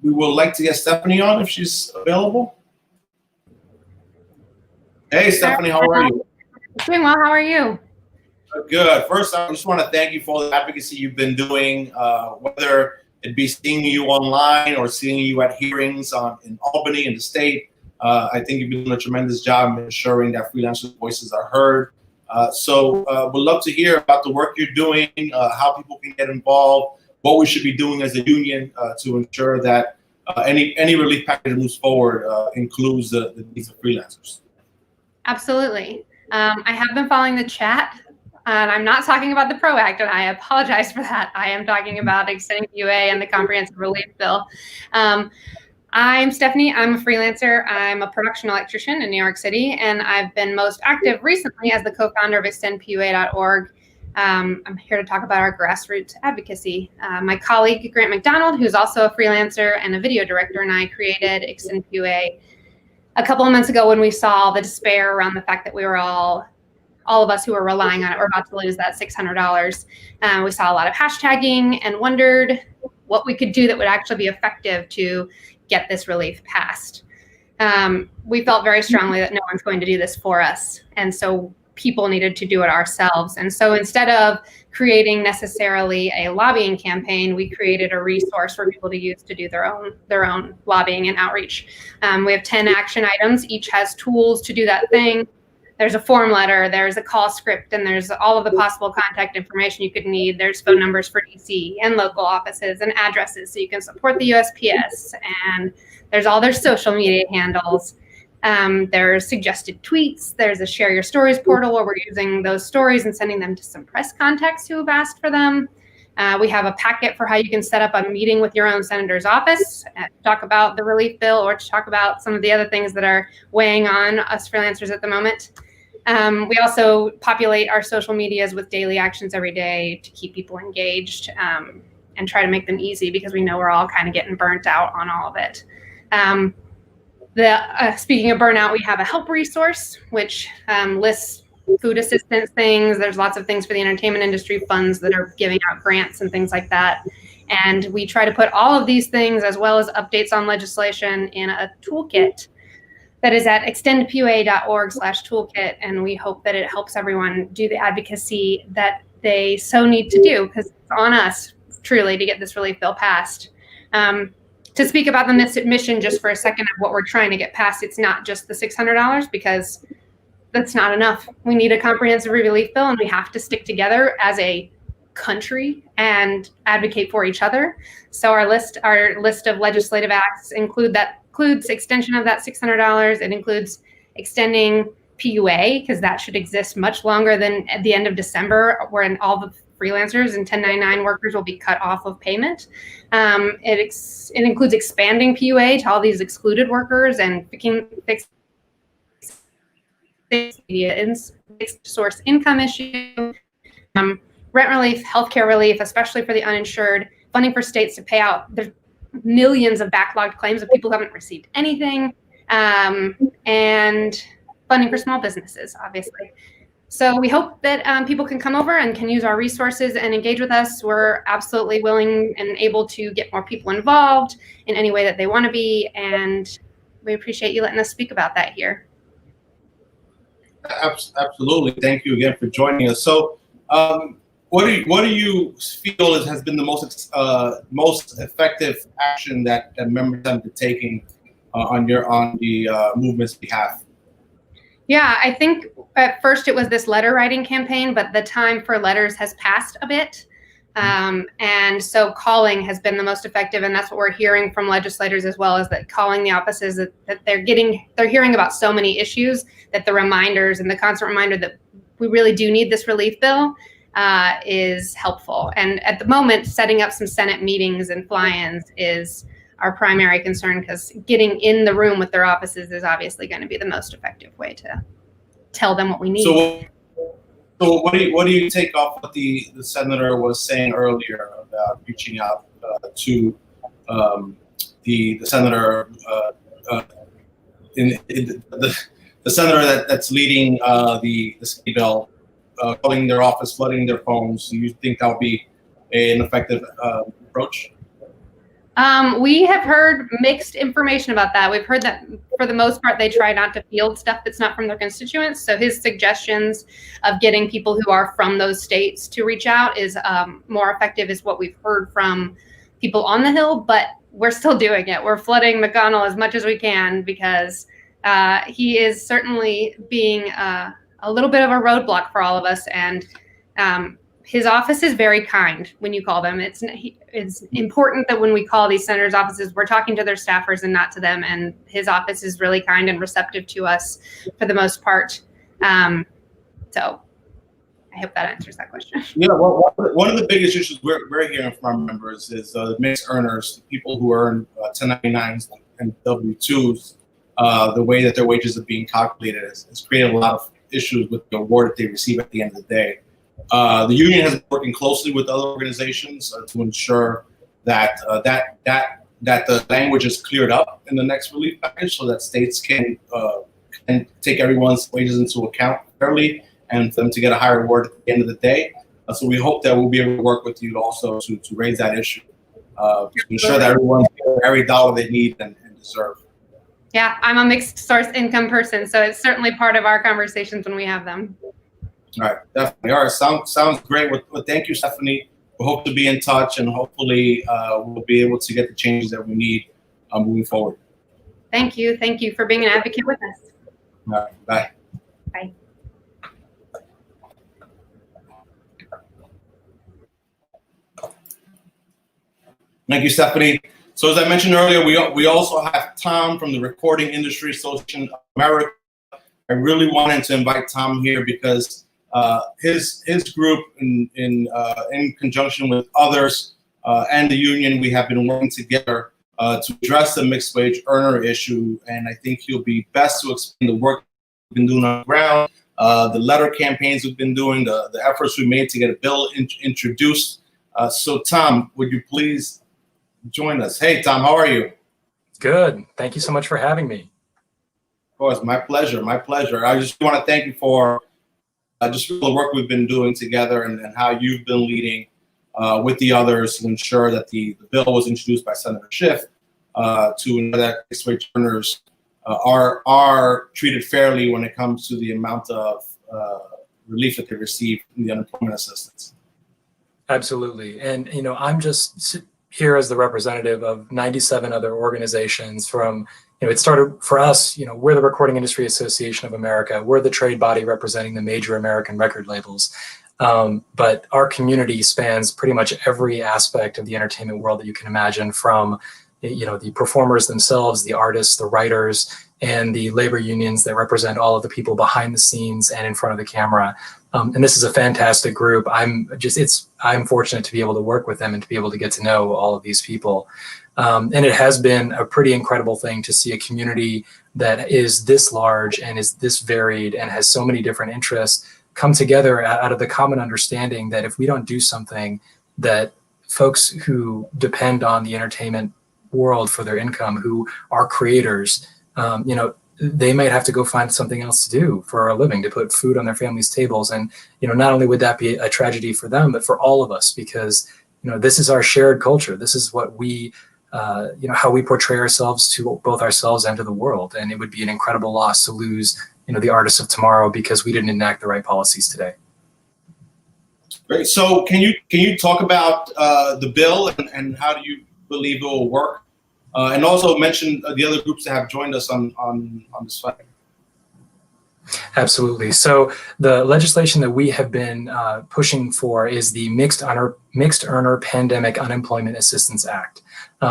we would like to get Stephanie on if she's available. Hey, Stephanie, how are you? Doing well. How are you? Good. First, I just want to thank you for the advocacy you've been doing, whether it be seeing you online or seeing you at hearings in Albany in the state. I think you've been doing a tremendous job in ensuring that freelancers' voices are heard. So we'd love to hear about the work you're doing, how people can get involved, what we should be doing as a union to ensure that any relief package that moves forward includes the needs of freelancers. Absolutely. I have been following the chat, and I'm not talking about the PRO Act, and I apologize for that. I am talking about extending PUA and the Comprehensive Relief Bill. I'm Stephanie. I'm a freelancer. I'm a production electrician in New York City, and I've been most active recently as the co-founder of extendpua.org. I'm here to talk about our grassroots advocacy. My colleague, Grant McDonald, who's also a freelancer and a video director, and I created Extend PUA a couple of months ago when we saw the despair around the fact that we were all of us who were relying on it were about to lose that $600. We saw a lot of hashtagging and wondered what we could do that would actually be effective to get this relief passed. We felt very strongly that no one's going to do this for us. And so people needed to do it ourselves. And so instead of creating necessarily a lobbying campaign, we created a resource for people to use to do their own lobbying and outreach. We have 10 action items. Each has tools to do that thing. There's a form letter, there's a call script, and there's all of the possible contact information you could need. There's phone numbers for DC and local offices and addresses so you can support the USPS. And there's all their social media handles. There's suggested tweets. There's a share your stories portal where we're using those stories and sending them to some press contacts who have asked for them. We have a packet for how you can set up a meeting with your own senator's office to talk about the relief bill or to talk about some of the other things that are weighing on us freelancers at the moment. We also populate our social medias with daily actions every day to keep people engaged and try to make them easy because we know we're all kind of getting burnt out on all of it. Speaking of burnout, we have a help resource, which lists food assistance things. There's lots of things for the entertainment industry, funds that are giving out grants and things like that. And we try to put all of these things as well as updates on legislation in a toolkit that is at extendpua.org/toolkit. And we hope that it helps everyone do the advocacy that they so need to do because it's on us truly to get this relief bill passed. To speak about the mission just for a second of what we're trying to get passed, it's not just the $600 because that's not enough. We need a comprehensive relief bill and we have to stick together as a country and advocate for each other. So our list of legislative acts includes extension of that $600. It includes extending PUA because that should exist much longer than at the end of December when all the freelancers and 1099 workers will be cut off of payment. It includes expanding PUA to all these excluded workers and fixed source income issue, rent relief, healthcare relief, especially for the uninsured, funding for states to pay out the millions of backlogged claims of people who haven't received anything, and funding for small businesses, obviously. So we hope that people can come over and can use our resources and engage with us. We're absolutely willing and able to get more people involved in any way that they want to be, and we appreciate you letting us speak about that here. Absolutely. Thank you again for joining us. So what do you feel has been the most effective action that members have been taking on the movement's behalf? Yeah, I think at first it was this letter writing campaign, but the time for letters has passed a bit. And so calling has been the most effective. And that's what we're hearing from legislators as well, is that calling the offices that they're hearing about so many issues that the reminders and the constant reminder that we really do need this relief bill is helpful. And at the moment, setting up some Senate meetings and fly-ins is our primary concern because getting in the room with their offices is obviously going to be the most effective way to tell them what we need. So what do you take off what the senator was saying earlier about reaching out to the senator the senator that's leading the city bill, calling their office, flooding their phones? Do you think that'll be an effective approach? We have heard mixed information about that. We've heard that for the most part, they try not to field stuff that's not from their constituents. So his suggestions of getting people who are from those states to reach out is more effective, is what we've heard from people on the Hill, but we're still doing it. We're flooding McConnell as much as we can because he is certainly being a little bit of a roadblock for all of us. And his office is very kind when you call them. It's important that when we call these senators' offices, we're talking to their staffers and not to them. And his office is really kind and receptive to us for the most part. So I hope that answers that question. Yeah, well, one of the biggest issues we're hearing from our members is mixed earners, people who earn 1099s and W-2s. The way that their wages are being calculated has created a lot of issues with the award that they receive at the end of the day. The union has been working closely with other organizations to ensure that the language is cleared up in the next relief package, so that states can take everyone's wages into account fairly, and for them to get a higher award at the end of the day. So we hope that we'll be able to work with you also to raise that issue, to ensure that everyone's getting every dollar they need and deserve. Yeah, I'm a mixed source income person, so it's certainly part of our conversations when we have them. All right, definitely. All right, sounds great. Well, thank you, Stephanie. We hope to be in touch, and hopefully we'll be able to get the changes that we need moving forward. Thank you. Thank you for being an advocate with us. All right, bye. Bye. Thank you, Stephanie. So as I mentioned earlier, we also have Tom from the Recording Industry Association of America. I really wanted to invite Tom here because his group, in conjunction with others and the union, we have been working together to address the mixed wage earner issue. And I think he'll be best to explain the work we've been doing on the ground, the letter campaigns we've been doing, the efforts we made to get a bill introduced. So Tom, would you please join us? Hey, Tom, how are you? Good. Thank you so much for having me. Of course, my pleasure. My pleasure. I just want to thank you for just the work we've been doing together and how you've been leading with the others to ensure that the bill was introduced by Senator Schiff to ensure that mixed wage earners are treated fairly when it comes to the amount of relief that they receive in the unemployment assistance. Absolutely. And, you know, I'm just here as the representative of 97 other organizations from, you know, it started for us, you know, we're the Recording Industry Association of America. We're the trade body representing the major American record labels. But our community spans pretty much every aspect of the entertainment world that you can imagine, from, you know, the performers themselves, the artists, the writers, and the labor unions that represent all of the people behind the scenes and in front of the camera. And this is a fantastic group. I'm fortunate to be able to work with them and to be able to get to know all of these people. And it has been a pretty incredible thing to see a community that is this large and is this varied and has so many different interests come together out of the common understanding that if we don't do something, that folks who depend on the entertainment world for their income, who are creators, you know, they might have to go find something else to do for a living, to put food on their families' tables. And, you know, not only would that be a tragedy for them, but for all of us, because, you know, this is our shared culture. This is what we, you know, how we portray ourselves to both ourselves and to the world. And it would be an incredible loss to lose, you know, the artists of tomorrow because we didn't enact the right policies today. Great. So can you talk about the bill and how do you believe it will work? And also mention the other groups that have joined us on this fight. Absolutely. So the legislation that we have been pushing for is the Mixed Earner Pandemic Unemployment Assistance Act.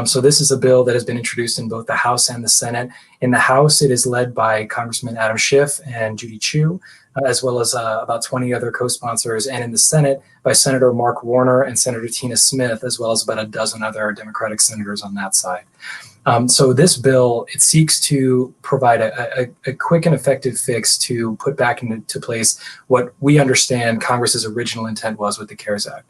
So this is a bill that has been introduced in both the House and the Senate. In the House, it is led by Congressman Adam Schiff and Judy Chu, as well as about 20 other co-sponsors, and in the Senate by Senator Mark Warner and Senator Tina Smith, as well as about a dozen other Democratic senators on that side. So this bill, it seeks to provide a quick and effective fix to put back into place what we understand Congress's original intent was with the CARES Act.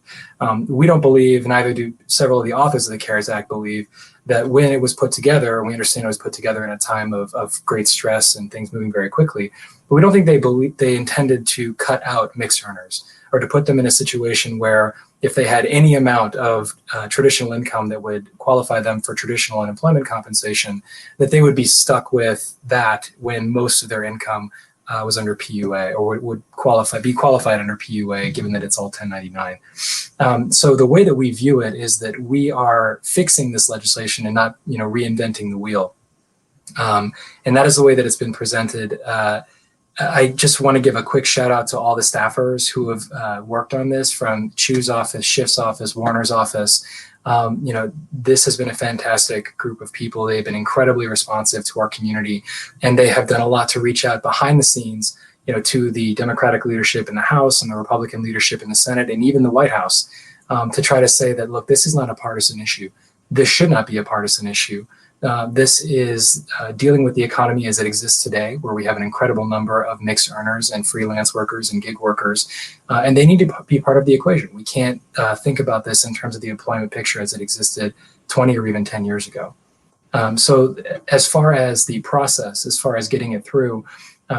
We don't believe, neither do several of the authors of the CARES Act believe, that when it was put together, and we understand it was put together in a time of great stress and things moving very quickly, but we don't think they intended to cut out mixed earners or to put them in a situation where if they had any amount of traditional income that would qualify them for traditional unemployment compensation, that they would be stuck with that when most of their income was under PUA, or would be qualified under PUA, given that it's all 1099. So the way that we view it is that we are fixing this legislation and not, reinventing the wheel. And that is the way that it's been presented. I just want to give a quick shout out to all the staffers who have worked on this, from Chu's office, Schiff's office, Warner's office. This has been a fantastic group of people. They've been incredibly responsive to our community, and they have done a lot to reach out behind the scenes, to the Democratic leadership in the House and the Republican leadership in the Senate and even the White House, to try to say that, look, this is not a partisan issue. This should not be a partisan issue. This is dealing with the economy as it exists today, where we have an incredible number of mixed earners and freelance workers and gig workers, and they need to be part of the equation. We can't think about this in terms of the employment picture as it existed 20 or even 10 years ago. So as far as the process, as far as getting it through,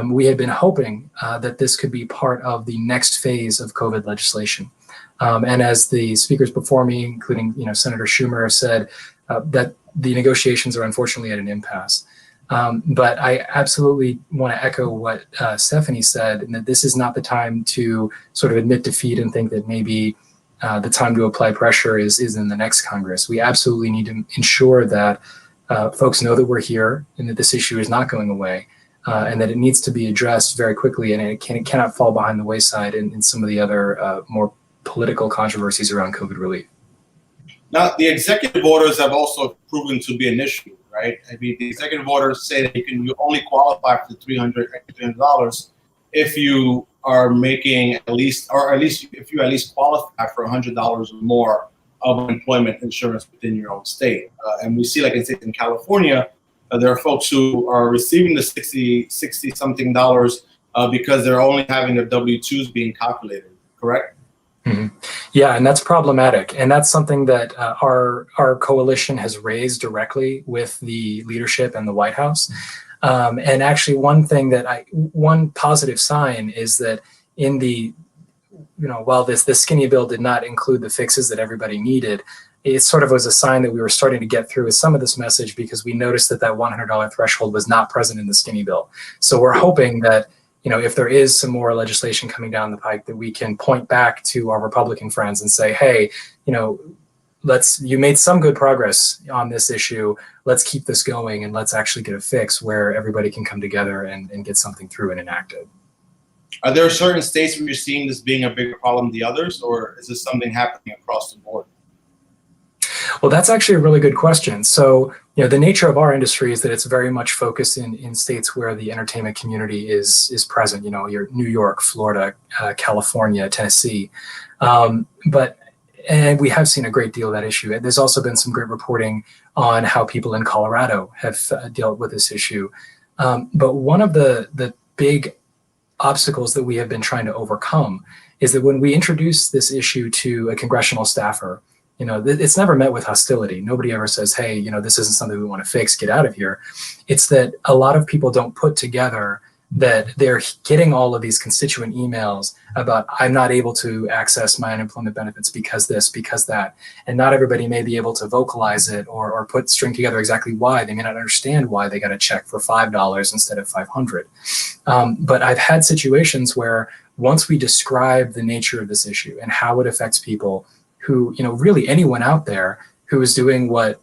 we had been hoping that this could be part of the next phase of COVID legislation. And as the speakers before me, including Senator Schumer, said, that the negotiations are unfortunately at an impasse. But I absolutely want to echo what Stephanie said, and that this is not the time to sort of admit defeat and think that maybe the time to apply pressure is in the next Congress. We absolutely need to ensure that folks know that we're here and that this issue is not going away, and that it needs to be addressed very quickly, and it cannot fall behind the wayside in some of the other more political controversies around COVID relief. Now, the executive orders have also proven to be an issue, right? I mean, the executive orders say that you only qualify for the $300 if you are making at least if you qualify for $100 or more of unemployment insurance within your own state. And we see, like I said, in California, there are folks who are receiving the 60 something dollars because they're only having their W-2s being calculated, correct? Mm-hmm. Yeah, and that's problematic. And that's something that our coalition has raised directly with the leadership and the White House. And actually, one positive sign is that in the, while this skinny bill did not include the fixes that everybody needed, it sort of was a sign that we were starting to get through with some of this message, because we noticed that $100 threshold was not present in the skinny bill. So we're hoping that, if there is some more legislation coming down the pike, that we can point back to our Republican friends and say, hey, you made some good progress on this issue. Let's keep this going, and let's actually get a fix where everybody can come together and get something through and enacted. Are there certain states where you're seeing this being a bigger problem than the others, or is this something happening across the board? Well, that's actually a really good question. So, the nature of our industry is that it's very much focused in states where the entertainment community is present. Your New York, Florida, California, Tennessee. And we have seen a great deal of that issue. There's also been some great reporting on how people in Colorado have dealt with this issue. But one of the big obstacles that we have been trying to overcome is that when we introduce this issue to a congressional staffer, it's never met with hostility. Nobody ever says, hey, this isn't something we want to fix, get out of here. It's that a lot of people don't put together that they're getting all of these constituent emails about, I'm not able to access my unemployment benefits because this, because that. And not everybody may be able to vocalize it or string together exactly why. They may not understand why they got a check for $5 instead of $500. But I've had situations where once we describe the nature of this issue and how it affects people, who, really anyone out there who is doing what,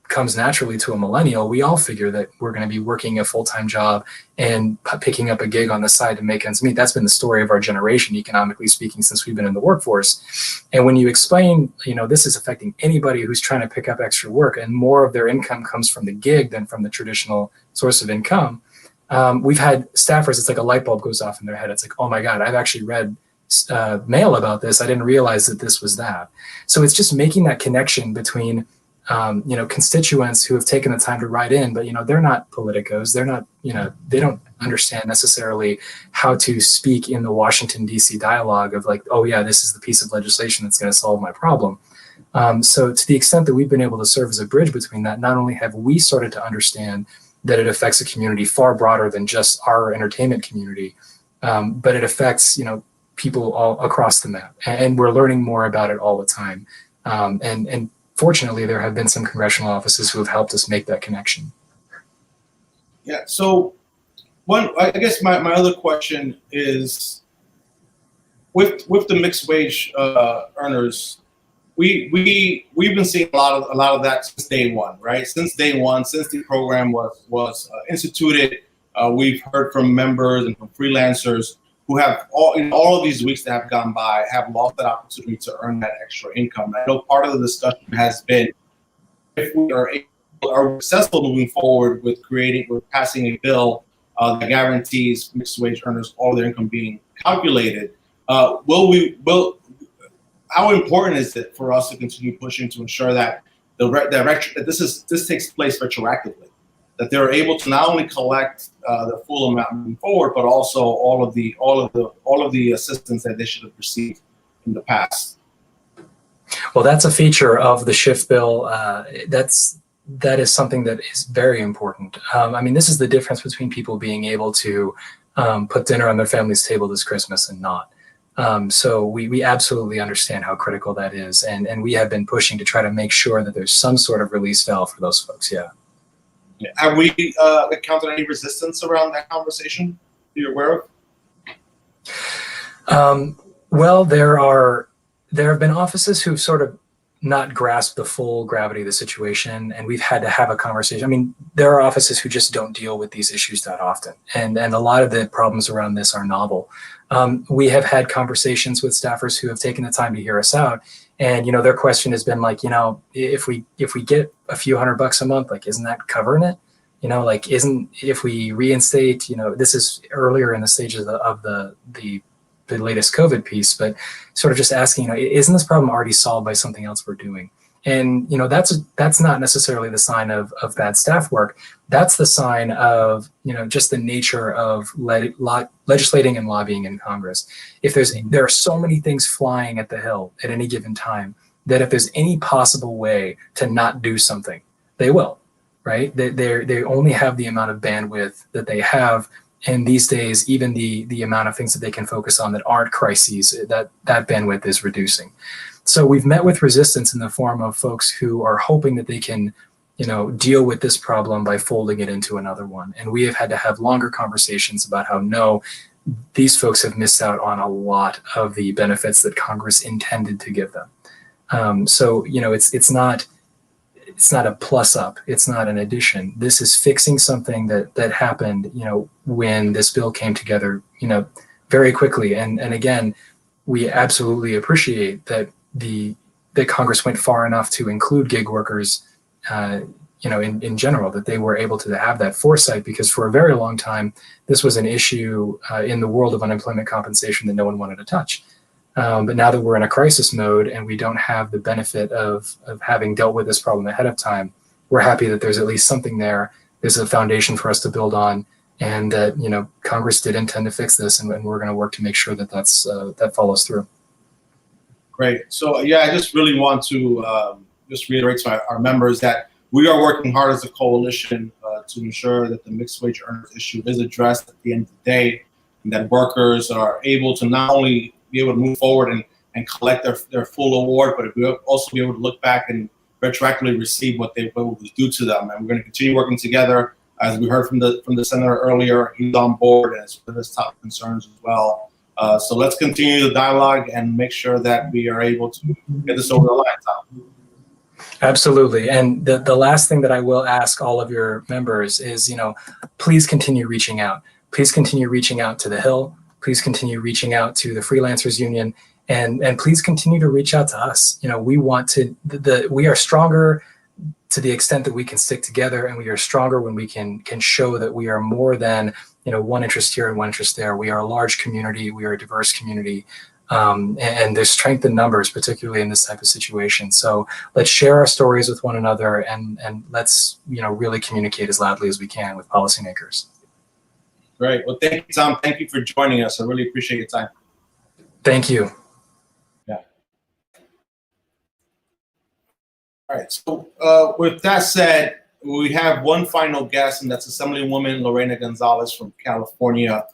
comes naturally to a millennial, we all figure that we're going to be working a full-time job and picking up a gig on the side to make ends meet. That's been the story of our generation, economically speaking, since we've been in the workforce. And when you explain, this is affecting anybody who's trying to pick up extra work, and more of their income comes from the gig than from the traditional source of income. We've had staffers, it's like a light bulb goes off in their head. It's like, oh my God, I've actually read mail about this. I didn't realize that this was that. So it's just making that connection between, constituents who have taken the time to write in, but, they're not politicos. They're not, they don't understand necessarily how to speak in the Washington, D.C. dialogue of like, oh yeah, this is the piece of legislation that's going to solve my problem. So to the extent that we've been able to serve as a bridge between that, not only have we started to understand that it affects a community far broader than just our entertainment community, but it affects, people all across the map, and we're learning more about it all the time. And fortunately, there have been some congressional offices who have helped us make that connection. Yeah. So I guess my other question is, with the mixed wage earners, we've been seeing a lot of that since day one, right? Since day one, since the program was instituted, we've heard from members and from freelancers who have all of these weeks that have gone by have lost that opportunity to earn that extra income. I know part of the discussion has been, if we are successful moving forward with passing a bill that guarantees mixed wage earners all their income being calculated, how important is it for us to continue pushing to ensure that this takes place retroactively, that they're able to not only collect the full amount moving forward, but also all of the assistance that they should have received in the past? Well, that's a feature of the SHIFT bill. That is something that is very important. I mean, this is the difference between people being able to put dinner on their family's table this Christmas and not. So we absolutely understand how critical that is, and we have been pushing to try to make sure that there's some sort of release valve for those folks. Yeah. Have we encountered any resistance around that conversation that you're aware of? Well, there have been offices who've sort of not grasped the full gravity of the situation, and we've had to have a conversation. I mean, there are offices who just don't deal with these issues that often, and a lot of the problems around this are novel. We have had conversations with staffers who have taken the time to hear us out, and their question has been like, if we get a few $100 a month, like, isn't that covering it? Like, if we reinstate, this is earlier in the stages of the latest COVID piece, but sort of just asking, isn't this problem already solved by something else we're doing? And that's not necessarily the sign of bad staff work. That's the sign of just the nature of legislating and lobbying in Congress. If there are so many things flying at the hill at any given time that if there's any possible way to not do something, they will, right? They only have the amount of bandwidth that they have. And these days, even the amount of things that they can focus on that aren't crises, that bandwidth is reducing. So we've met with resistance in the form of folks who are hoping that they can, deal with this problem by folding it into another one. And we have had to have longer conversations about how, no, these folks have missed out on a lot of the benefits that Congress intended to give them. So, it's not a plus up. It's not an addition. This is fixing something that happened, when this bill came together, very quickly. And again, we absolutely appreciate that that Congress went far enough to include gig workers, in general, that they were able to have that foresight, because for a very long time, this was an issue in the world of unemployment compensation that no one wanted to touch. But now that we're in a crisis mode and we don't have the benefit of having dealt with this problem ahead of time, we're happy that there's at least something there. There's a foundation for us to build on, and that Congress did intend to fix this, and we're going to work to make sure that that follows through. Great. So yeah, I just really want to just reiterate to our members that we are working hard as a coalition to ensure that the mixed wage earners issue is addressed at the end of the day, and that workers are able to not only be able to move forward and collect their full award, but we'll also be able to look back and retroactively receive what was due to them. And we're going to continue working together. As we heard from the senator earlier, he's on board, and it's one of his top concerns as well. So let's continue the dialogue and make sure that we are able to get this over the line, Tom. Absolutely. And the last thing that I will ask all of your members is, please continue reaching out. Please continue reaching out to the Hill. Please continue reaching out to the Freelancers Union, and please continue to reach out to us. We want to, we are stronger to the extent that we can stick together, and we are stronger when we can show that we are more than, one interest here and one interest there. We are a large community. We are a diverse community. And there's strength in numbers, particularly in this type of situation. So let's share our stories with one another, and let's, really communicate as loudly as we can with policymakers. Great. Well, thank you, Tom. Thank you for joining us. I really appreciate your time. Thank you. Yeah. All right. So with that said, we have one final guest, and that's Assemblywoman Lorena Gonzalez from California.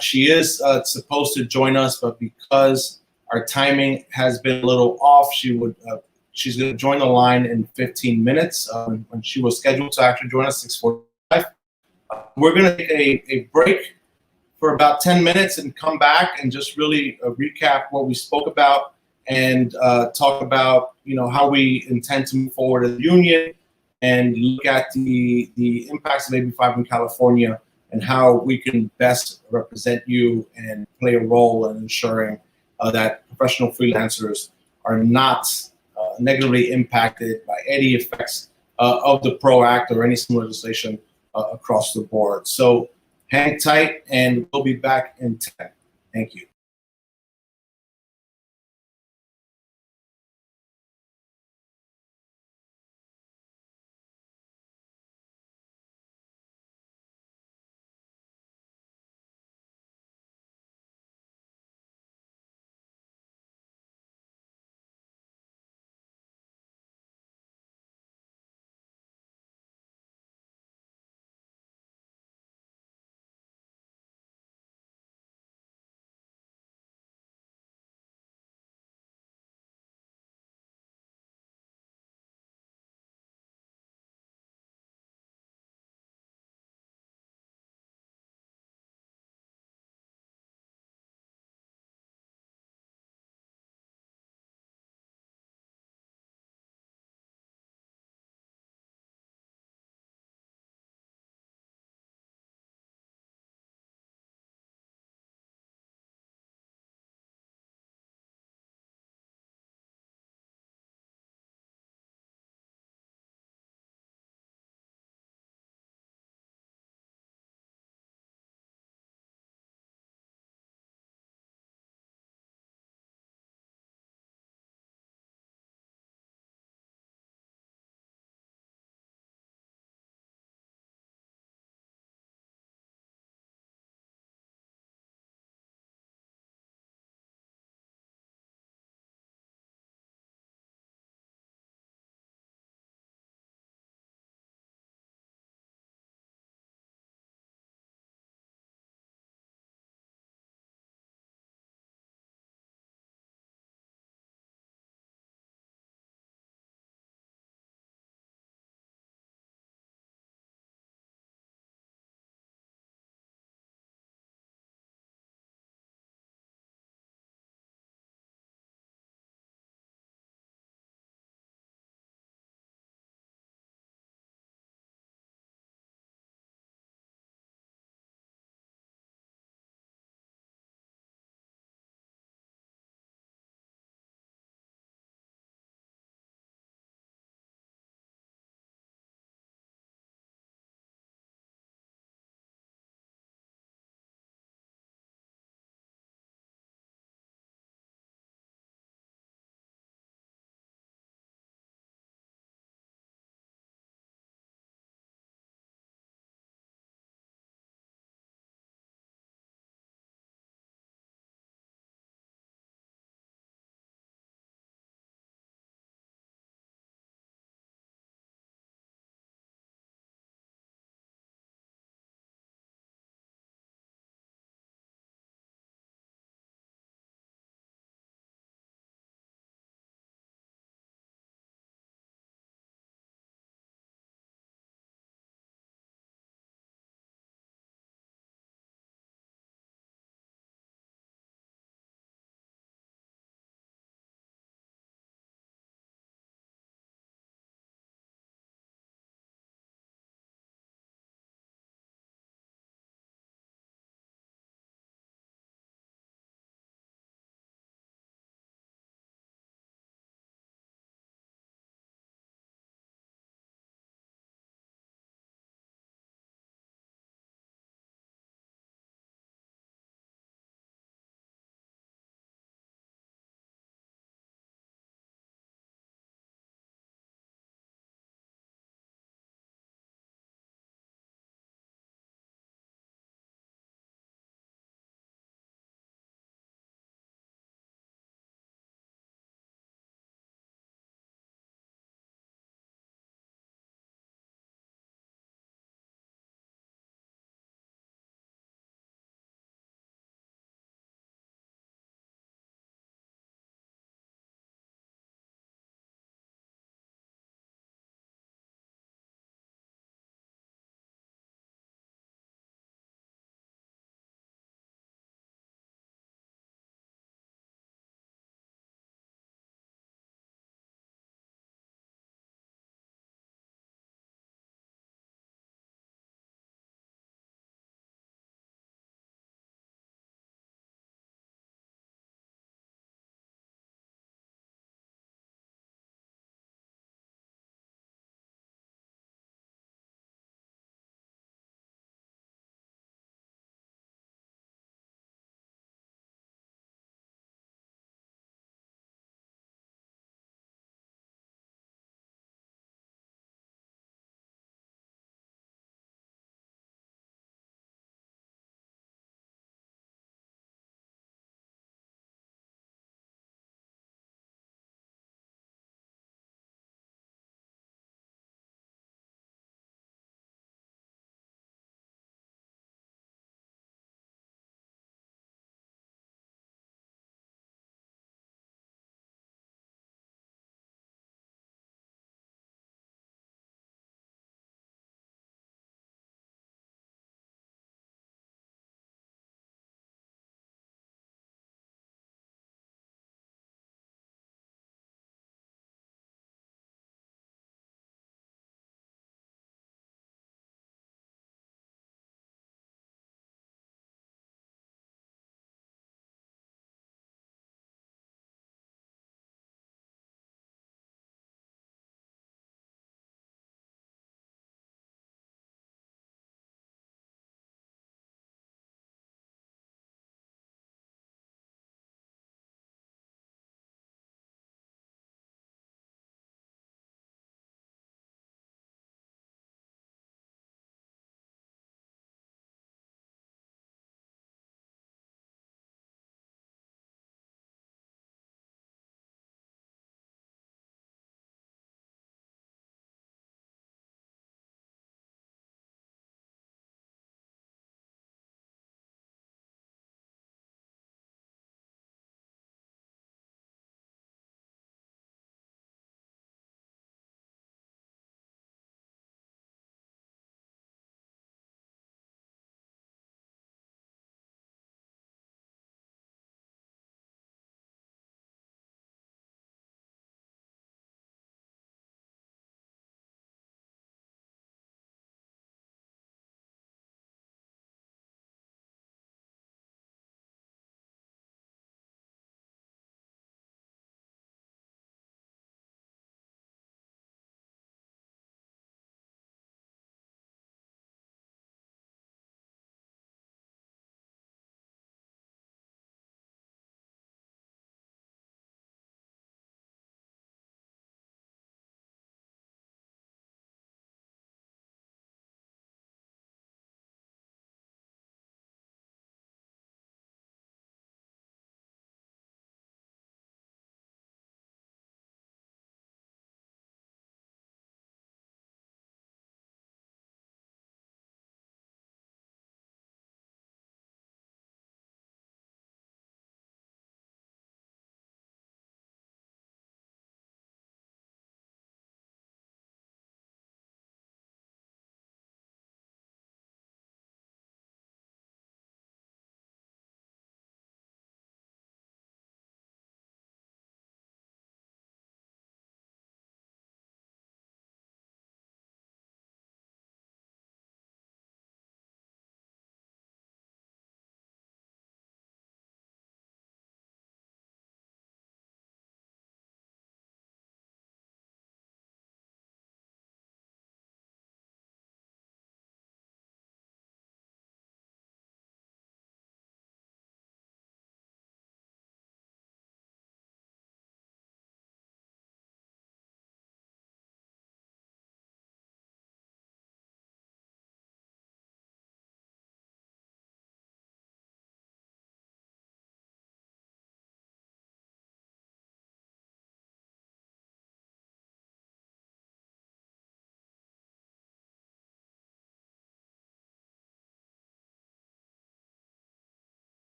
She is supposed to join us, but because our timing has been a little off, she's going to join the line in 15 minutes when she was scheduled to actually join us 6:45. We're going to take a break for about 10 minutes and come back and just really recap what we spoke about and talk about how we intend to move forward as a union and look at the impacts of AB5 in California and how we can best represent you and play a role in ensuring that professional freelancers are not negatively impacted by any effects of the PRO Act or any similar legislation across the board. So hang tight, and we'll be back in 10. Thank you.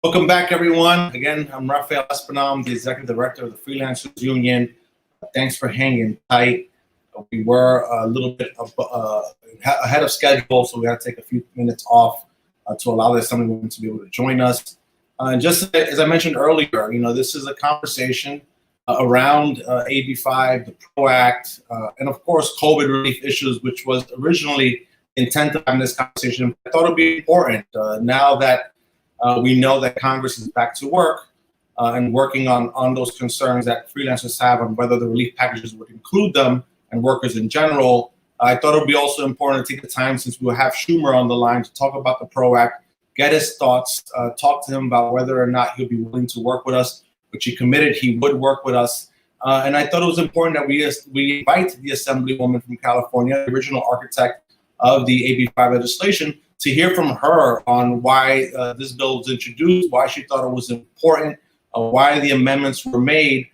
Welcome back, everyone. Again, I'm Rafael Espinal. I'm the Executive Director of the Freelancers Union. Thanks for hanging tight. We were a little bit ahead of schedule, so we had to take a few minutes off to allow the Assemblywoman to be able to join us. And just as I mentioned earlier, this is a conversation around AB 5, the PRO Act, and of course, COVID relief issues, which was originally intent on this conversation. I thought it would be important now that we know that Congress is back to work and working on those concerns that freelancers have on whether the relief packages would include them and workers in general. I thought it would be also important to take the time, since we will have Schumer on the line, to talk about the PRO Act, get his thoughts, talk to him about whether or not he'll be willing to work with us, which he committed he would work with us. And I thought it was important that we invite the Assemblywoman from California, the original architect of the AB 5 legislation, to hear from her on why this bill was introduced, why she thought it was important, why the amendments were made.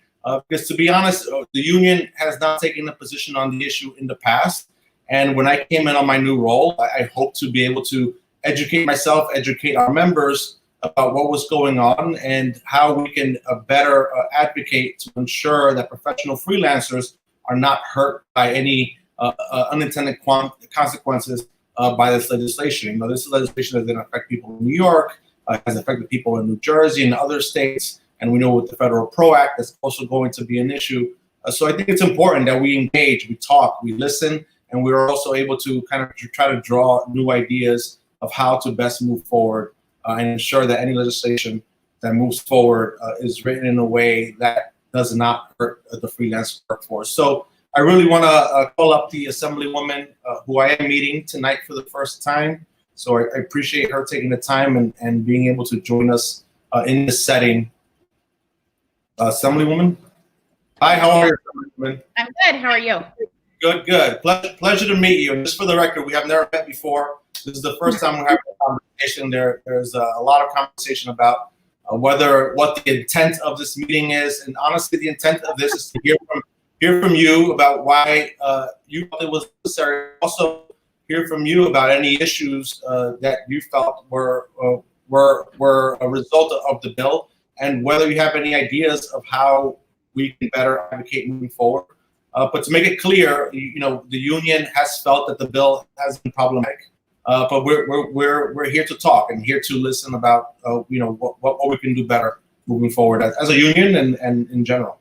Because to be honest, the union has not taken a position on the issue in the past. And when I came in on my new role, I hope to be able to educate myself, educate our members about what was going on and how we can better advocate to ensure that professional freelancers are not hurt by any unintended consequences by this legislation. This is legislation that's going to affect people in New York, has affected people in New Jersey and other states. And we know with the Federal PRO Act, that's also going to be an issue. So I think it's important that we engage, we talk, we listen, and we're also able to kind of try to draw new ideas of how to best move forward and ensure that any legislation that moves forward is written in a way that does not hurt the freelance workforce. So I really want to call up the Assemblywoman who I am meeting tonight for the first time. So I appreciate her taking the time and being able to join us in this setting. Assemblywoman? Hi, how are you, Assemblywoman? I'm good. How are you? Good, good. Pleasure to meet you. And just for the record, we have never met before. This is the first time we're having a conversation. There's a lot of conversation about what the intent of this meeting is. And honestly, the intent of this is to hear from you about why you thought it was necessary. Also, hear from you about any issues that you felt were a result of the bill, and whether you have any ideas of how we can better advocate moving forward. But to make it clear, the union has felt that the bill has been problematic. But we're here to talk and here to listen about what we can do better moving forward as a union and in general.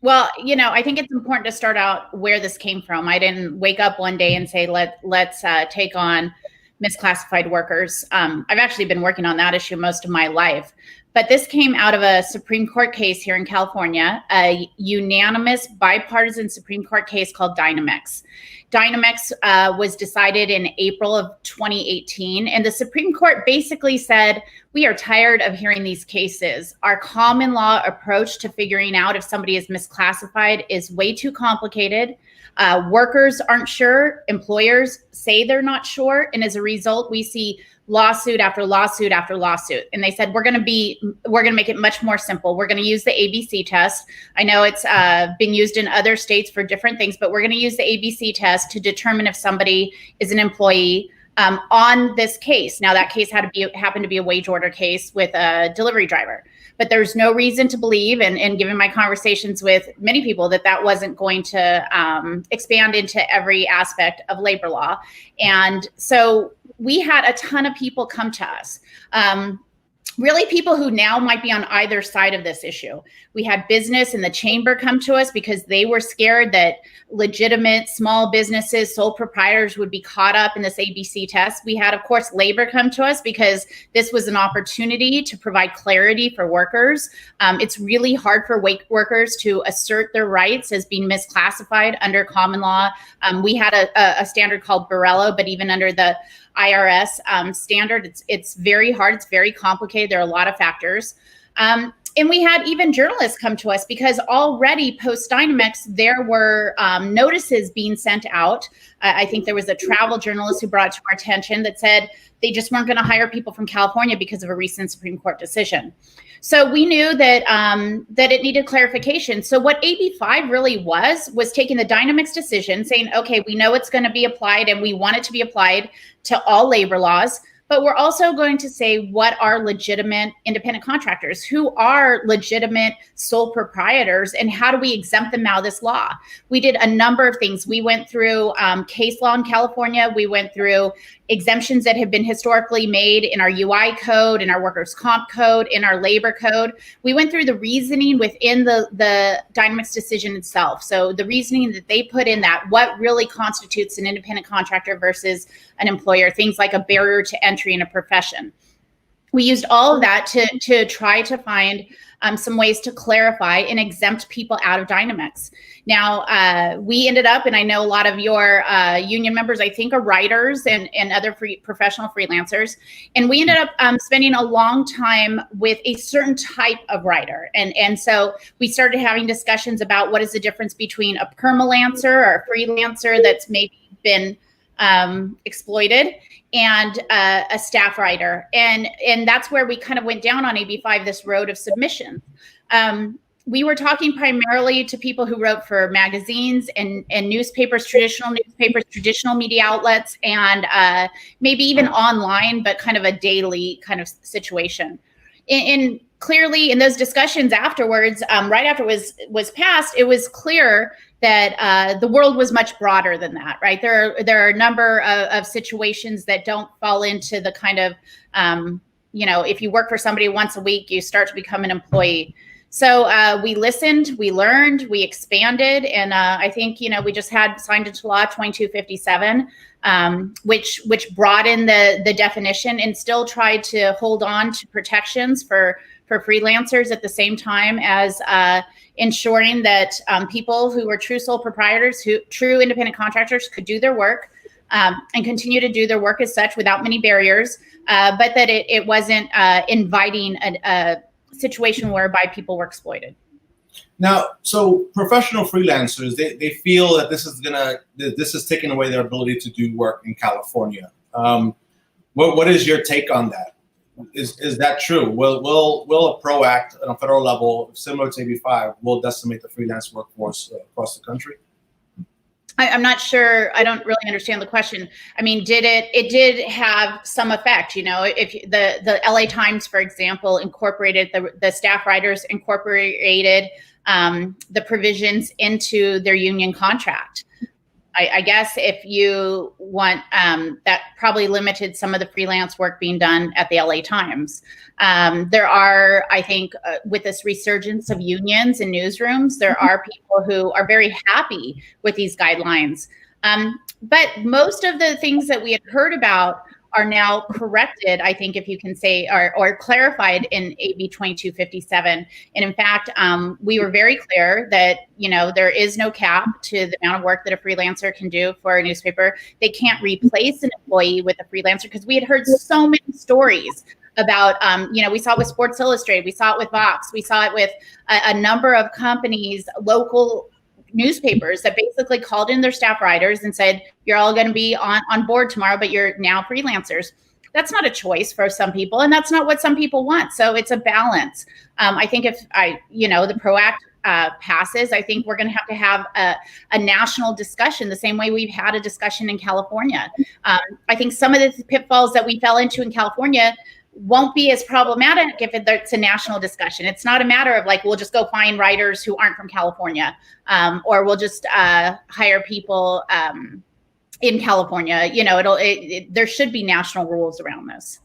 Well, I think it's important to start out where this came from. I didn't wake up one day and say, let's take on misclassified workers. I've actually been working on that issue most of my life. But this came out of a Supreme Court case here in California, a unanimous bipartisan Supreme Court case called Dynamex. Dynamex was decided in April of 2018, and the Supreme Court basically said, we are tired of hearing these cases. Our common law approach to figuring out if somebody is misclassified is way too complicated. Workers aren't sure, employers say they're not sure, and as a result, we see lawsuit after lawsuit after lawsuit. And they said, we're going to make it much more simple. We're going to use the ABC test. I know it's been used in other states for different things, but we're going to use the ABC test to determine if somebody is an employee on this case. Now, that case happened to be a wage order case with a delivery driver. But there's no reason to believe, and given my conversations with many people, that wasn't going to expand into every aspect of labor law. And so we had a ton of people come to us. Really people who now might be on either side of this issue. We had business in the chamber come to us because they were scared that legitimate small businesses, sole proprietors would be caught up in this ABC test. We had, of course, labor come to us because this was an opportunity to provide clarity for workers. It's really hard for workers to assert their rights as being misclassified under common law. We had a standard called Borello, but even under the IRS standard, it's very hard. It's very complicated. There are a lot of factors. And we had even journalists come to us because already post Dynamex, there were notices being sent out. I think there was a travel journalist who brought it to our attention that said they just weren't going to hire people from California because of a recent Supreme Court decision. So we knew that that it needed clarification. So what AB 5 really was taking the Dynamex decision, saying, okay, we know it's going to be applied and we want it to be applied to all labor laws. but we're also going to say what are legitimate independent contractors, who are legitimate sole proprietors, and how do we exempt them out of this law. We did a number of things. We went through case law in California. We went through exemptions that have been historically made in our UI code, in our workers' comp code, in our labor code. We went through the reasoning within the Dynamics decision itself. So the reasoning that they put in that, what really constitutes an independent contractor versus an employer, things like a barrier to entry in a profession. We used all of that to try to find some ways to clarify and exempt people out of Dynamics. Now, we ended up, and I know a lot of your union members, I think, are writers and other professional freelancers. And we ended up spending a long time with a certain type of writer. And so we started having discussions about what is the difference between a permalancer or a freelancer that's maybe been exploited and a staff writer. And that's where we kind of went down on AB5, this road of submission. We were talking primarily to people who wrote for magazines and newspapers, traditional media outlets, and maybe even online, but kind of a daily kind of situation. And clearly in those discussions afterwards, right after it was passed, it was clear that the world was much broader than that, right? There are a number of situations that don't fall into the kind of, if you work for somebody once a week, you start to become an employee. So we listened, we learned, we expanded, and I think, we just had signed into law 2257, which broadened the definition and still tried to hold on to protections for freelancers at the same time as ensuring that people who were true sole proprietors, true independent contractors, could do their work and continue to do their work as such without many barriers, but that it wasn't inviting a situation whereby people were exploited. Now, so professional freelancers, they feel that this is taking away their ability to do work in California. What is your take on that? Is that true? Will a PRO Act on a federal level, similar to AB5, will decimate the freelance workforce across the country? I'm not sure. I don't really understand the question. I mean, it did have some effect, if the LA Times, for example, incorporated the staff writers incorporated the provisions into their union contract. I guess if you want, that probably limited some of the freelance work being done at the LA Times. There are, I think, with this resurgence of unions and newsrooms, there are people who are very happy with these guidelines. But most of the things that we had heard about are now corrected, I think, if you can say, or clarified in AB 2257. And in fact, we were very clear that, there is no cap to the amount of work that a freelancer can do for a newspaper. They can't replace an employee with a freelancer, because we had heard so many stories about, we saw it with Sports Illustrated, we saw it with Vox, we saw it with a number of companies, local newspapers, that basically called in their staff writers and said, you're all going to be on board tomorrow, but you're now freelancers. That's not a choice for some people, and that's not what some people want. So it's a balance. I think if the PRO Act passes, I think we're going to have a national discussion, the same way we've had a discussion in California. I think some of the pitfalls that we fell into in California won't be as problematic if it's a national discussion. It's not a matter of we'll just go find writers who aren't from California, or we'll just hire people in California. There should be national rules around this.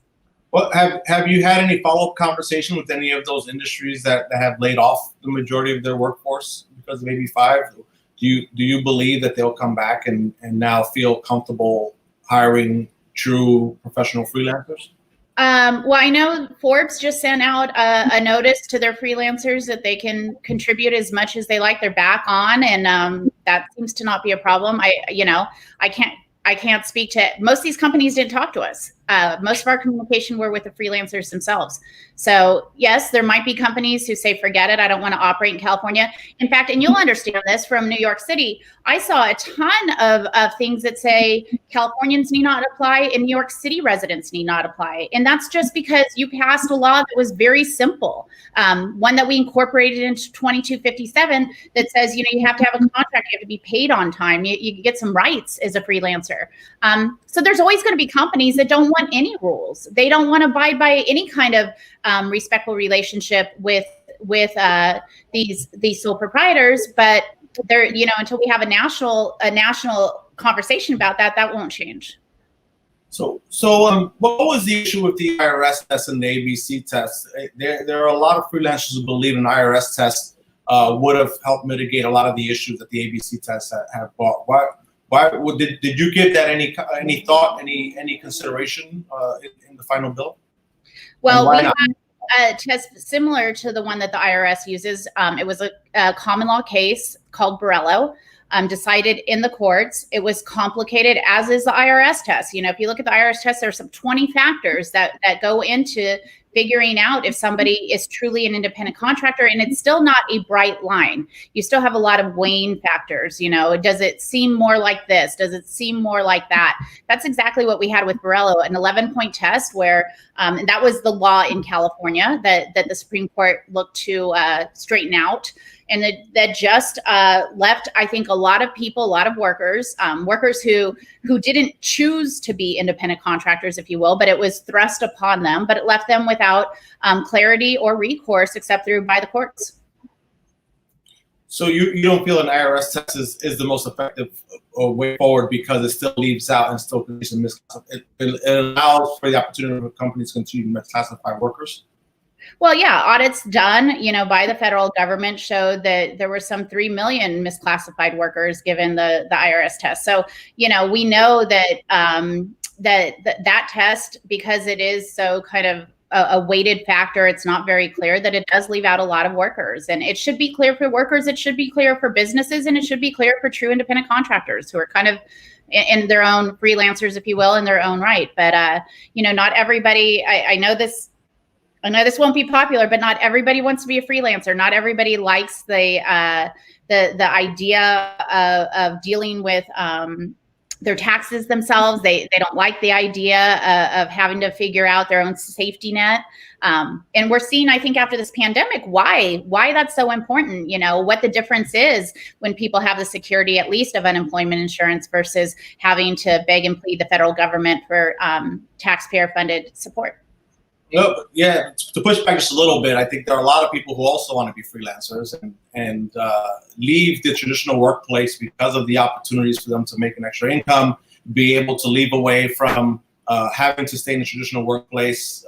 Well, have you had any follow-up conversation with any of those industries that have laid off the majority of their workforce because of AB5? Do you believe that they'll come back and now feel comfortable hiring true professional freelancers? Well, I know Forbes just sent out a notice to their freelancers that they can contribute as much as they like. They're back on, and that seems to not be a problem. I can't speak to most of these companies. Didn't talk to us. Most of our communication were with the freelancers themselves. So yes, there might be companies who say, forget it, I don't want to operate in California. In fact, and you'll understand this from New York City, I saw a ton of things that say Californians need not apply and New York City residents need not apply. And that's just because you passed a law that was very simple. One that we incorporated into 2257 that says, you have to have a contract, you have to be paid on time, you get some rights as a freelancer. So there's always going to be companies that don't want want any rules. They don't want to abide by any kind of respectful relationship with these sole proprietors. But they're, until we have a national conversation about that, that won't change. So, what was the issue with the IRS test and the ABC test? There are a lot of freelancers who believe an IRS test would have helped mitigate a lot of the issues that the ABC tests have brought. Why did you give that any thought, any consideration in the final bill? Well, we have a test similar to the one that the IRS uses. It was a common law case called Borello. Decided in the courts. It was complicated, as is the IRS test. If you look at the IRS test, there's some 20 factors that go into figuring out if somebody is truly an independent contractor, and it's still not a bright line. You still have a lot of weighing factors. Does it seem more like this? Does it seem more like that? That's exactly what we had with Borello, an 11-point test where, and that was the law in California that the Supreme Court looked to straighten out. And that just left, I think, a lot of people, a lot of workers who didn't choose to be independent contractors, if you will, but it was thrust upon them, but it left them without clarity or recourse except by the courts. So you don't feel an IRS test is the most effective way forward because it still leaves out and still creates a misclassification. It allows for the opportunity for companies to continue to misclassify workers? Well, yeah, audits done, by the federal government showed that there were some 3 million misclassified workers given the IRS test. So, we know that that test, because it is so kind of a weighted factor, it's not very clear, that it does leave out a lot of workers. And it should be clear for workers, it should be clear for businesses, and it should be clear for true independent contractors who are kind of in their own freelancers, if you will, in their own right. But, not everybody, I know this won't be popular, but not everybody wants to be a freelancer. Not everybody likes the idea of dealing with their taxes themselves. They don't like the idea of having to figure out their own safety net. And we're seeing, I think, after this pandemic, why that's so important. What the difference is when people have the security, at least, of unemployment insurance versus having to beg and plead the federal government for taxpayer-funded support. Yeah, to push back just a little bit, I think there are a lot of people who also want to be freelancers and leave the traditional workplace because of the opportunities for them to make an extra income, be able to leave away from having to stay in the traditional workplace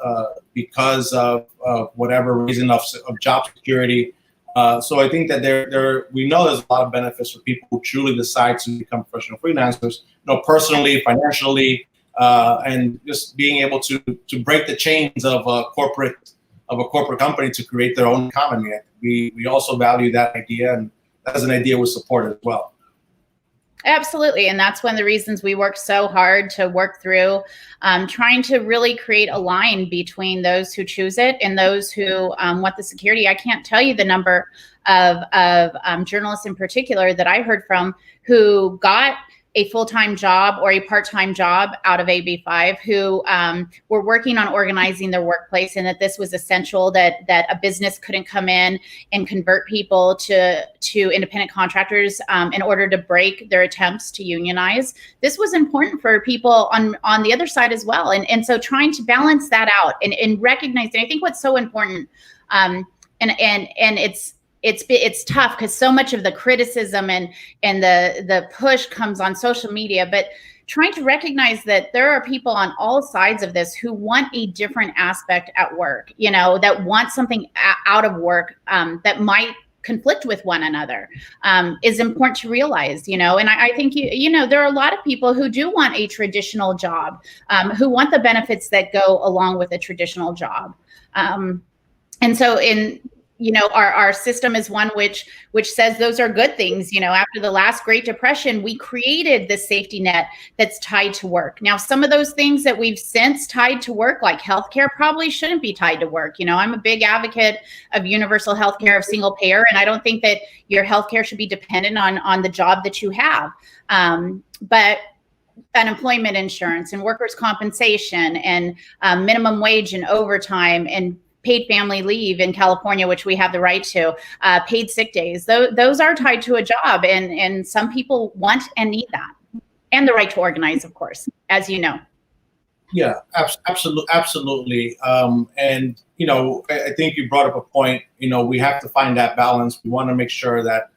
because of whatever reason of job security. So I think that we know there's a lot of benefits for people who truly decide to become professional freelancers, personally, financially, and just being able to break the chains of a corporate company to create their own economy. We also value that idea, and that's an idea we support as well. Absolutely. And that's one of the reasons we work so hard to work through trying to really create a line between those who choose it and those who want the security. I can't tell you the number of journalists in particular that I heard from who got a full-time job or a part-time job out of AB5 who were working on organizing their workplace, and that this was essential, that a business couldn't come in and convert people to independent contractors in order to break their attempts to unionize. This was important for people on the other side as well. And so trying to balance that out and recognizing, I think what's so important, and it's tough because so much of the criticism and the push comes on social media, but trying to recognize that there are people on all sides of this who want a different aspect at work, that want something out of work that might conflict with one another, is important to realize, and I think, there are a lot of people who do want a traditional job, who want the benefits that go along with a traditional job. And so our system is one which says those are good things. After the last Great Depression, we created this safety net that's tied to work. Now, some of those things that we've since tied to work, like healthcare, probably shouldn't be tied to work. I'm a big advocate of universal healthcare, of single payer, and I don't think that your healthcare should be dependent on the job that you have. But unemployment insurance and workers' compensation and minimum wage and overtime and paid family leave in California, which we have the right to, paid sick days. Those are tied to a job, and some people want and need that. And the right to organize, of course, as you know. Yeah, absolutely. And I think you brought up a point. We have to find that balance. We want to make sure that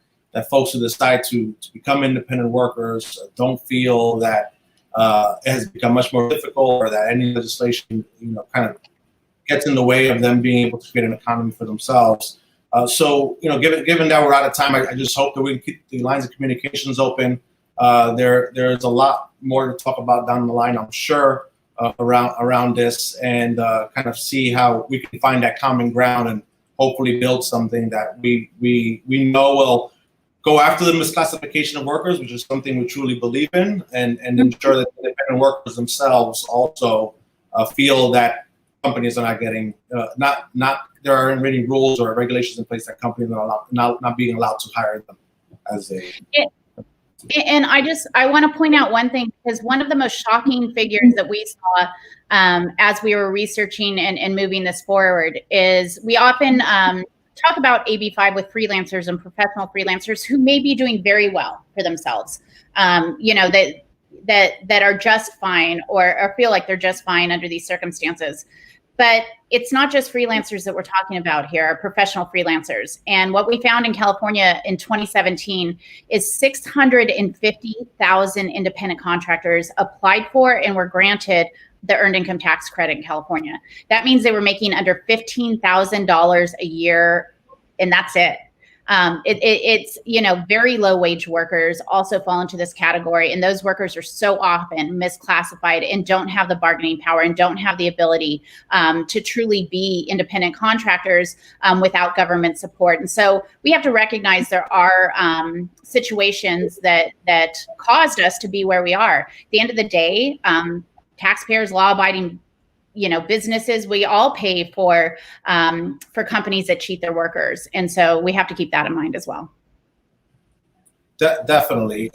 folks who decide to become independent workers don't feel that it has become much more difficult, or that any legislation kind of gets in the way of them being able to create an economy for themselves. So given that we're out of time, I just hope that we can keep the lines of communications open. There's a lot more to talk about down the line, I'm sure, around this, and kind of see how we can find that common ground and hopefully build something that we know will go after the misclassification of workers, which is something we truly believe in, and ensure that the independent workers themselves also feel that companies are not getting there aren't many rules or regulations in place that companies are not being allowed to hire them as a. And I want to point out one thing, because one of the most shocking figures that we saw as we were researching and moving this forward is we often talk about AB5 with freelancers and professional freelancers who may be doing very well for themselves, that are just fine or feel like they're just fine under these circumstances. But it's not just freelancers that we're talking about here, professional freelancers. And what we found in California in 2017 is 650,000 independent contractors applied for and were granted the earned income tax credit in California. That means they were making under $15,000 a year, and that's it. It's very low wage workers also fall into this category, and those workers are so often misclassified and don't have the bargaining power and don't have the ability to truly be independent contractors without government support. And so we have to recognize there are situations that caused us to be where we are. At the end of the day, taxpayers, law-abiding businesses, we all pay for companies that cheat their workers. And so we have to keep that in mind as well. Definitely.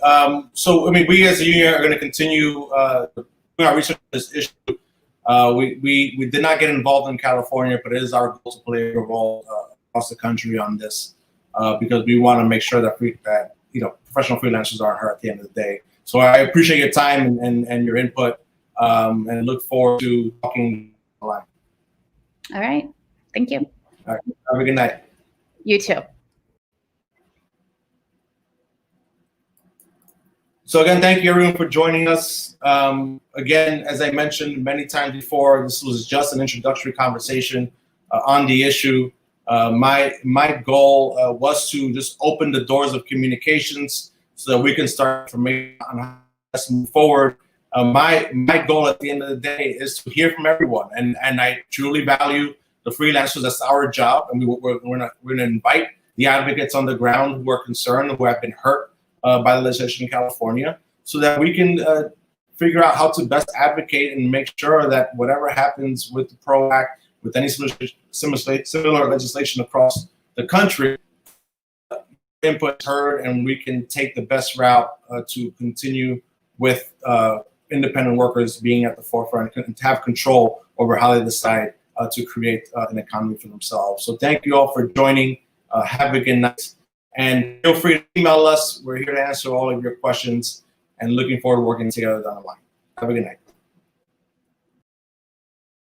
So, we as a union are going to continue doing our research on this issue. We did not get involved in California, but it is our goal to play a role across the country on this because we want to make sure that professional freelancers aren't hurt at the end of the day. So I appreciate your time and your input. And look forward to talking online. All right. Thank you. All right. Have a good night. You too. So again, thank you everyone for joining us. Again, as I mentioned many times before, this was just an introductory conversation on the issue. My goal was to just open the doors of communications so that we can start information on how to move forward. My goal at the end of the day is to hear from everyone, and I truly value the freelancers. That's our job, and we're going to invite the advocates on the ground who are concerned, who have been hurt by the legislation in California, so that we can figure out how to best advocate and make sure that whatever happens with the PRO Act, with any similar legislation across the country, input is heard, and we can take the best route to continue with independent workers being at the forefront and to have control over how they decide to create an economy for themselves. So thank you all for joining. Have a good night. And feel free to email us. We're here to answer all of your questions and looking forward to working together down the line. Have a good night.